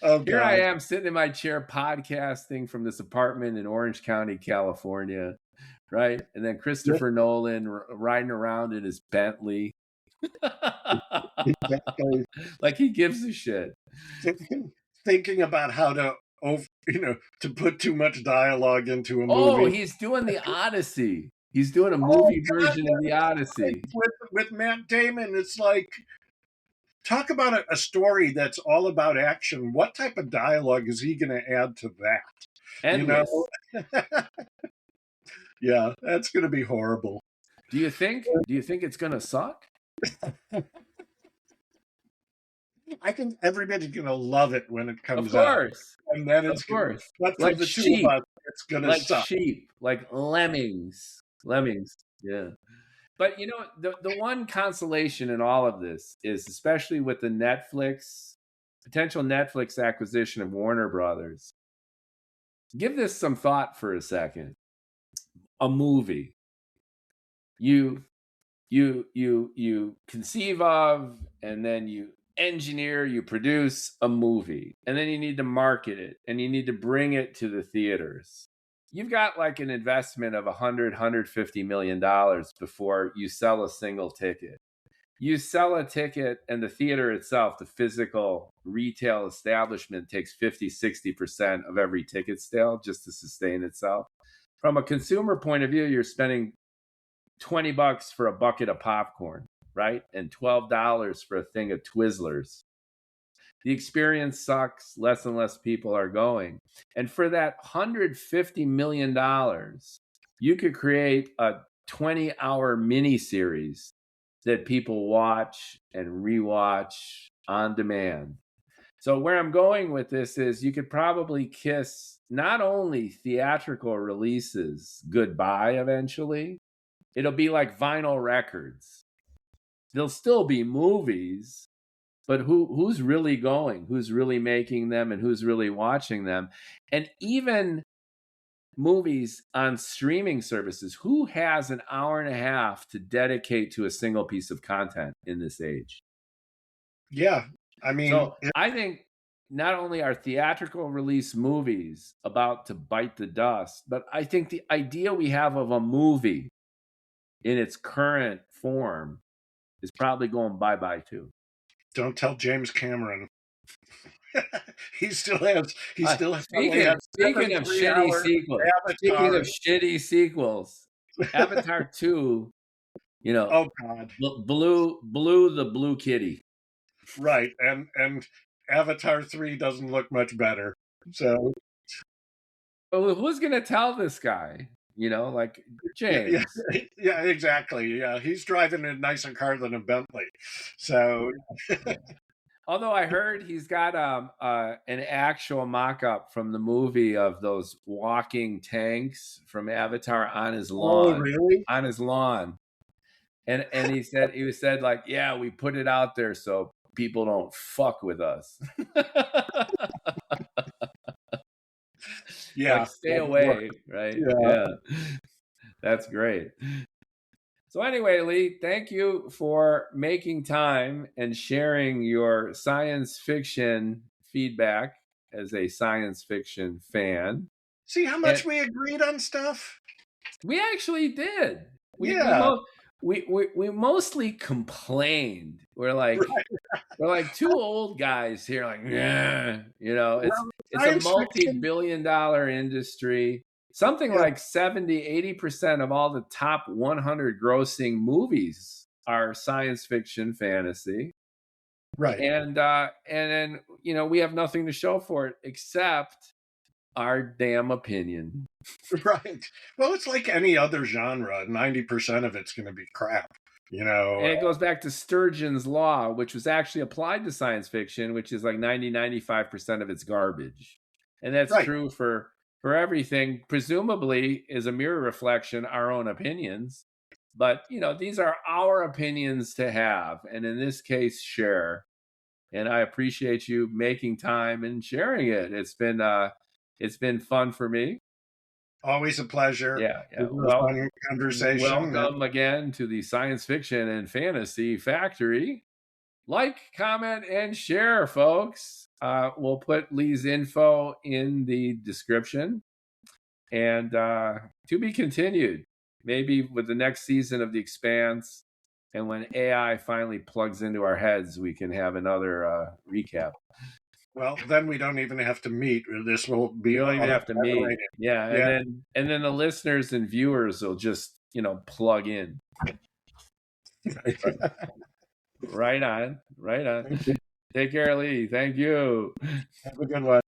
Here I am sitting in my chair podcasting from this apartment in Orange County, California, right? And then Christopher Nolan riding around in his Bentley. Like he gives a shit. Thinking about how to put too much dialogue into a movie. Oh, he's doing the Odyssey. He's doing a movie version of the Odyssey. With Matt Damon, it's like, talk about a story that's all about action. What type of dialogue is he going to add to that? Endless. Yeah, that's going to be horrible. Do you think it's going to suck? I think everybody's going to love it when it comes out. Of course. And then it's like the sheep. It's going to suck. Like sheep, like lemmings. Yeah. But the one consolation in all of this is, especially with the potential Netflix acquisition of Warner Brothers, give this some thought for a second. A movie. You conceive of, and then you engineer, you produce a movie, and then you need to market it, and you need to bring it to the theaters. You've got like an investment of $150 million before you sell a single ticket. You sell a ticket, and the theater itself, the physical retail establishment, takes 50-60% of every ticket sale just to sustain itself. From a consumer point of view, you're spending $20 for a bucket of popcorn, right? And $12 for a thing of Twizzlers. The experience sucks. Less and less people are going. And for that $150 million, you could create a 20-hour miniseries that people watch and rewatch on demand. So where I'm going with this is, you could probably kiss not only theatrical releases goodbye eventually. It'll be like vinyl records. There'll still be movies, but who's really going? Who's really making them, and who's really watching them? And even movies on streaming services, who has an hour and a half to dedicate to a single piece of content in this age? Yeah. I mean, so I think not only are theatrical release movies about to bite the dust, but I think the idea we have of a movie in its current form is probably going bye-bye too. Don't tell James Cameron. He still has. Speaking of shitty sequels, Avatar 2, oh God, blew the blue kitty. Right, and Avatar 3 doesn't look much better. So, well, who's gonna tell this guy? Like James. Yeah, exactly. Yeah, he's driving a nicer car than a Bentley. So, although I heard he's got an actual mock-up from the movie of those walking tanks from Avatar on his lawn. Oh, really? On his lawn. And he said like, yeah, we put it out there so people don't fuck with us. Yeah, like, stay away, right? Yeah. That's great. So anyway, Lee, thank you for making time and sharing your science fiction feedback as a science fiction fan. See how much we agreed on stuff? We actually did. we mostly complained. We're like two old guys here, like, yeah, it's a multi-billion-dollar industry. Something like 70-80% of all the top 100 grossing movies are science fiction, fantasy. Right. And then, we have nothing to show for it except our damn opinion. Right. Well, it's like any other genre. 90% of it's going to be crap, And it goes back to Sturgeon's law, which was actually applied to science fiction, which is like 95% of it's garbage. And that's true for everything. Presumably is a mirror reflection, our own opinions. But, these are our opinions to have. And in this case, share. And I appreciate you making time and sharing it. It's been fun for me. Always a pleasure. Yeah. Well, fun conversation. Welcome again to the Science Fiction and Fantasy Factory. Like, comment, and share, folks. We'll put Lee's info in the description. And to be continued, maybe with the next season of The Expanse. And when AI finally plugs into our heads, we can have another recap. Well, then we don't even have to meet. This will be. You don't even have to meet. Yeah. And then the listeners and viewers will just, plug in. Right on. Take care, Lee. Thank you. Have a good one.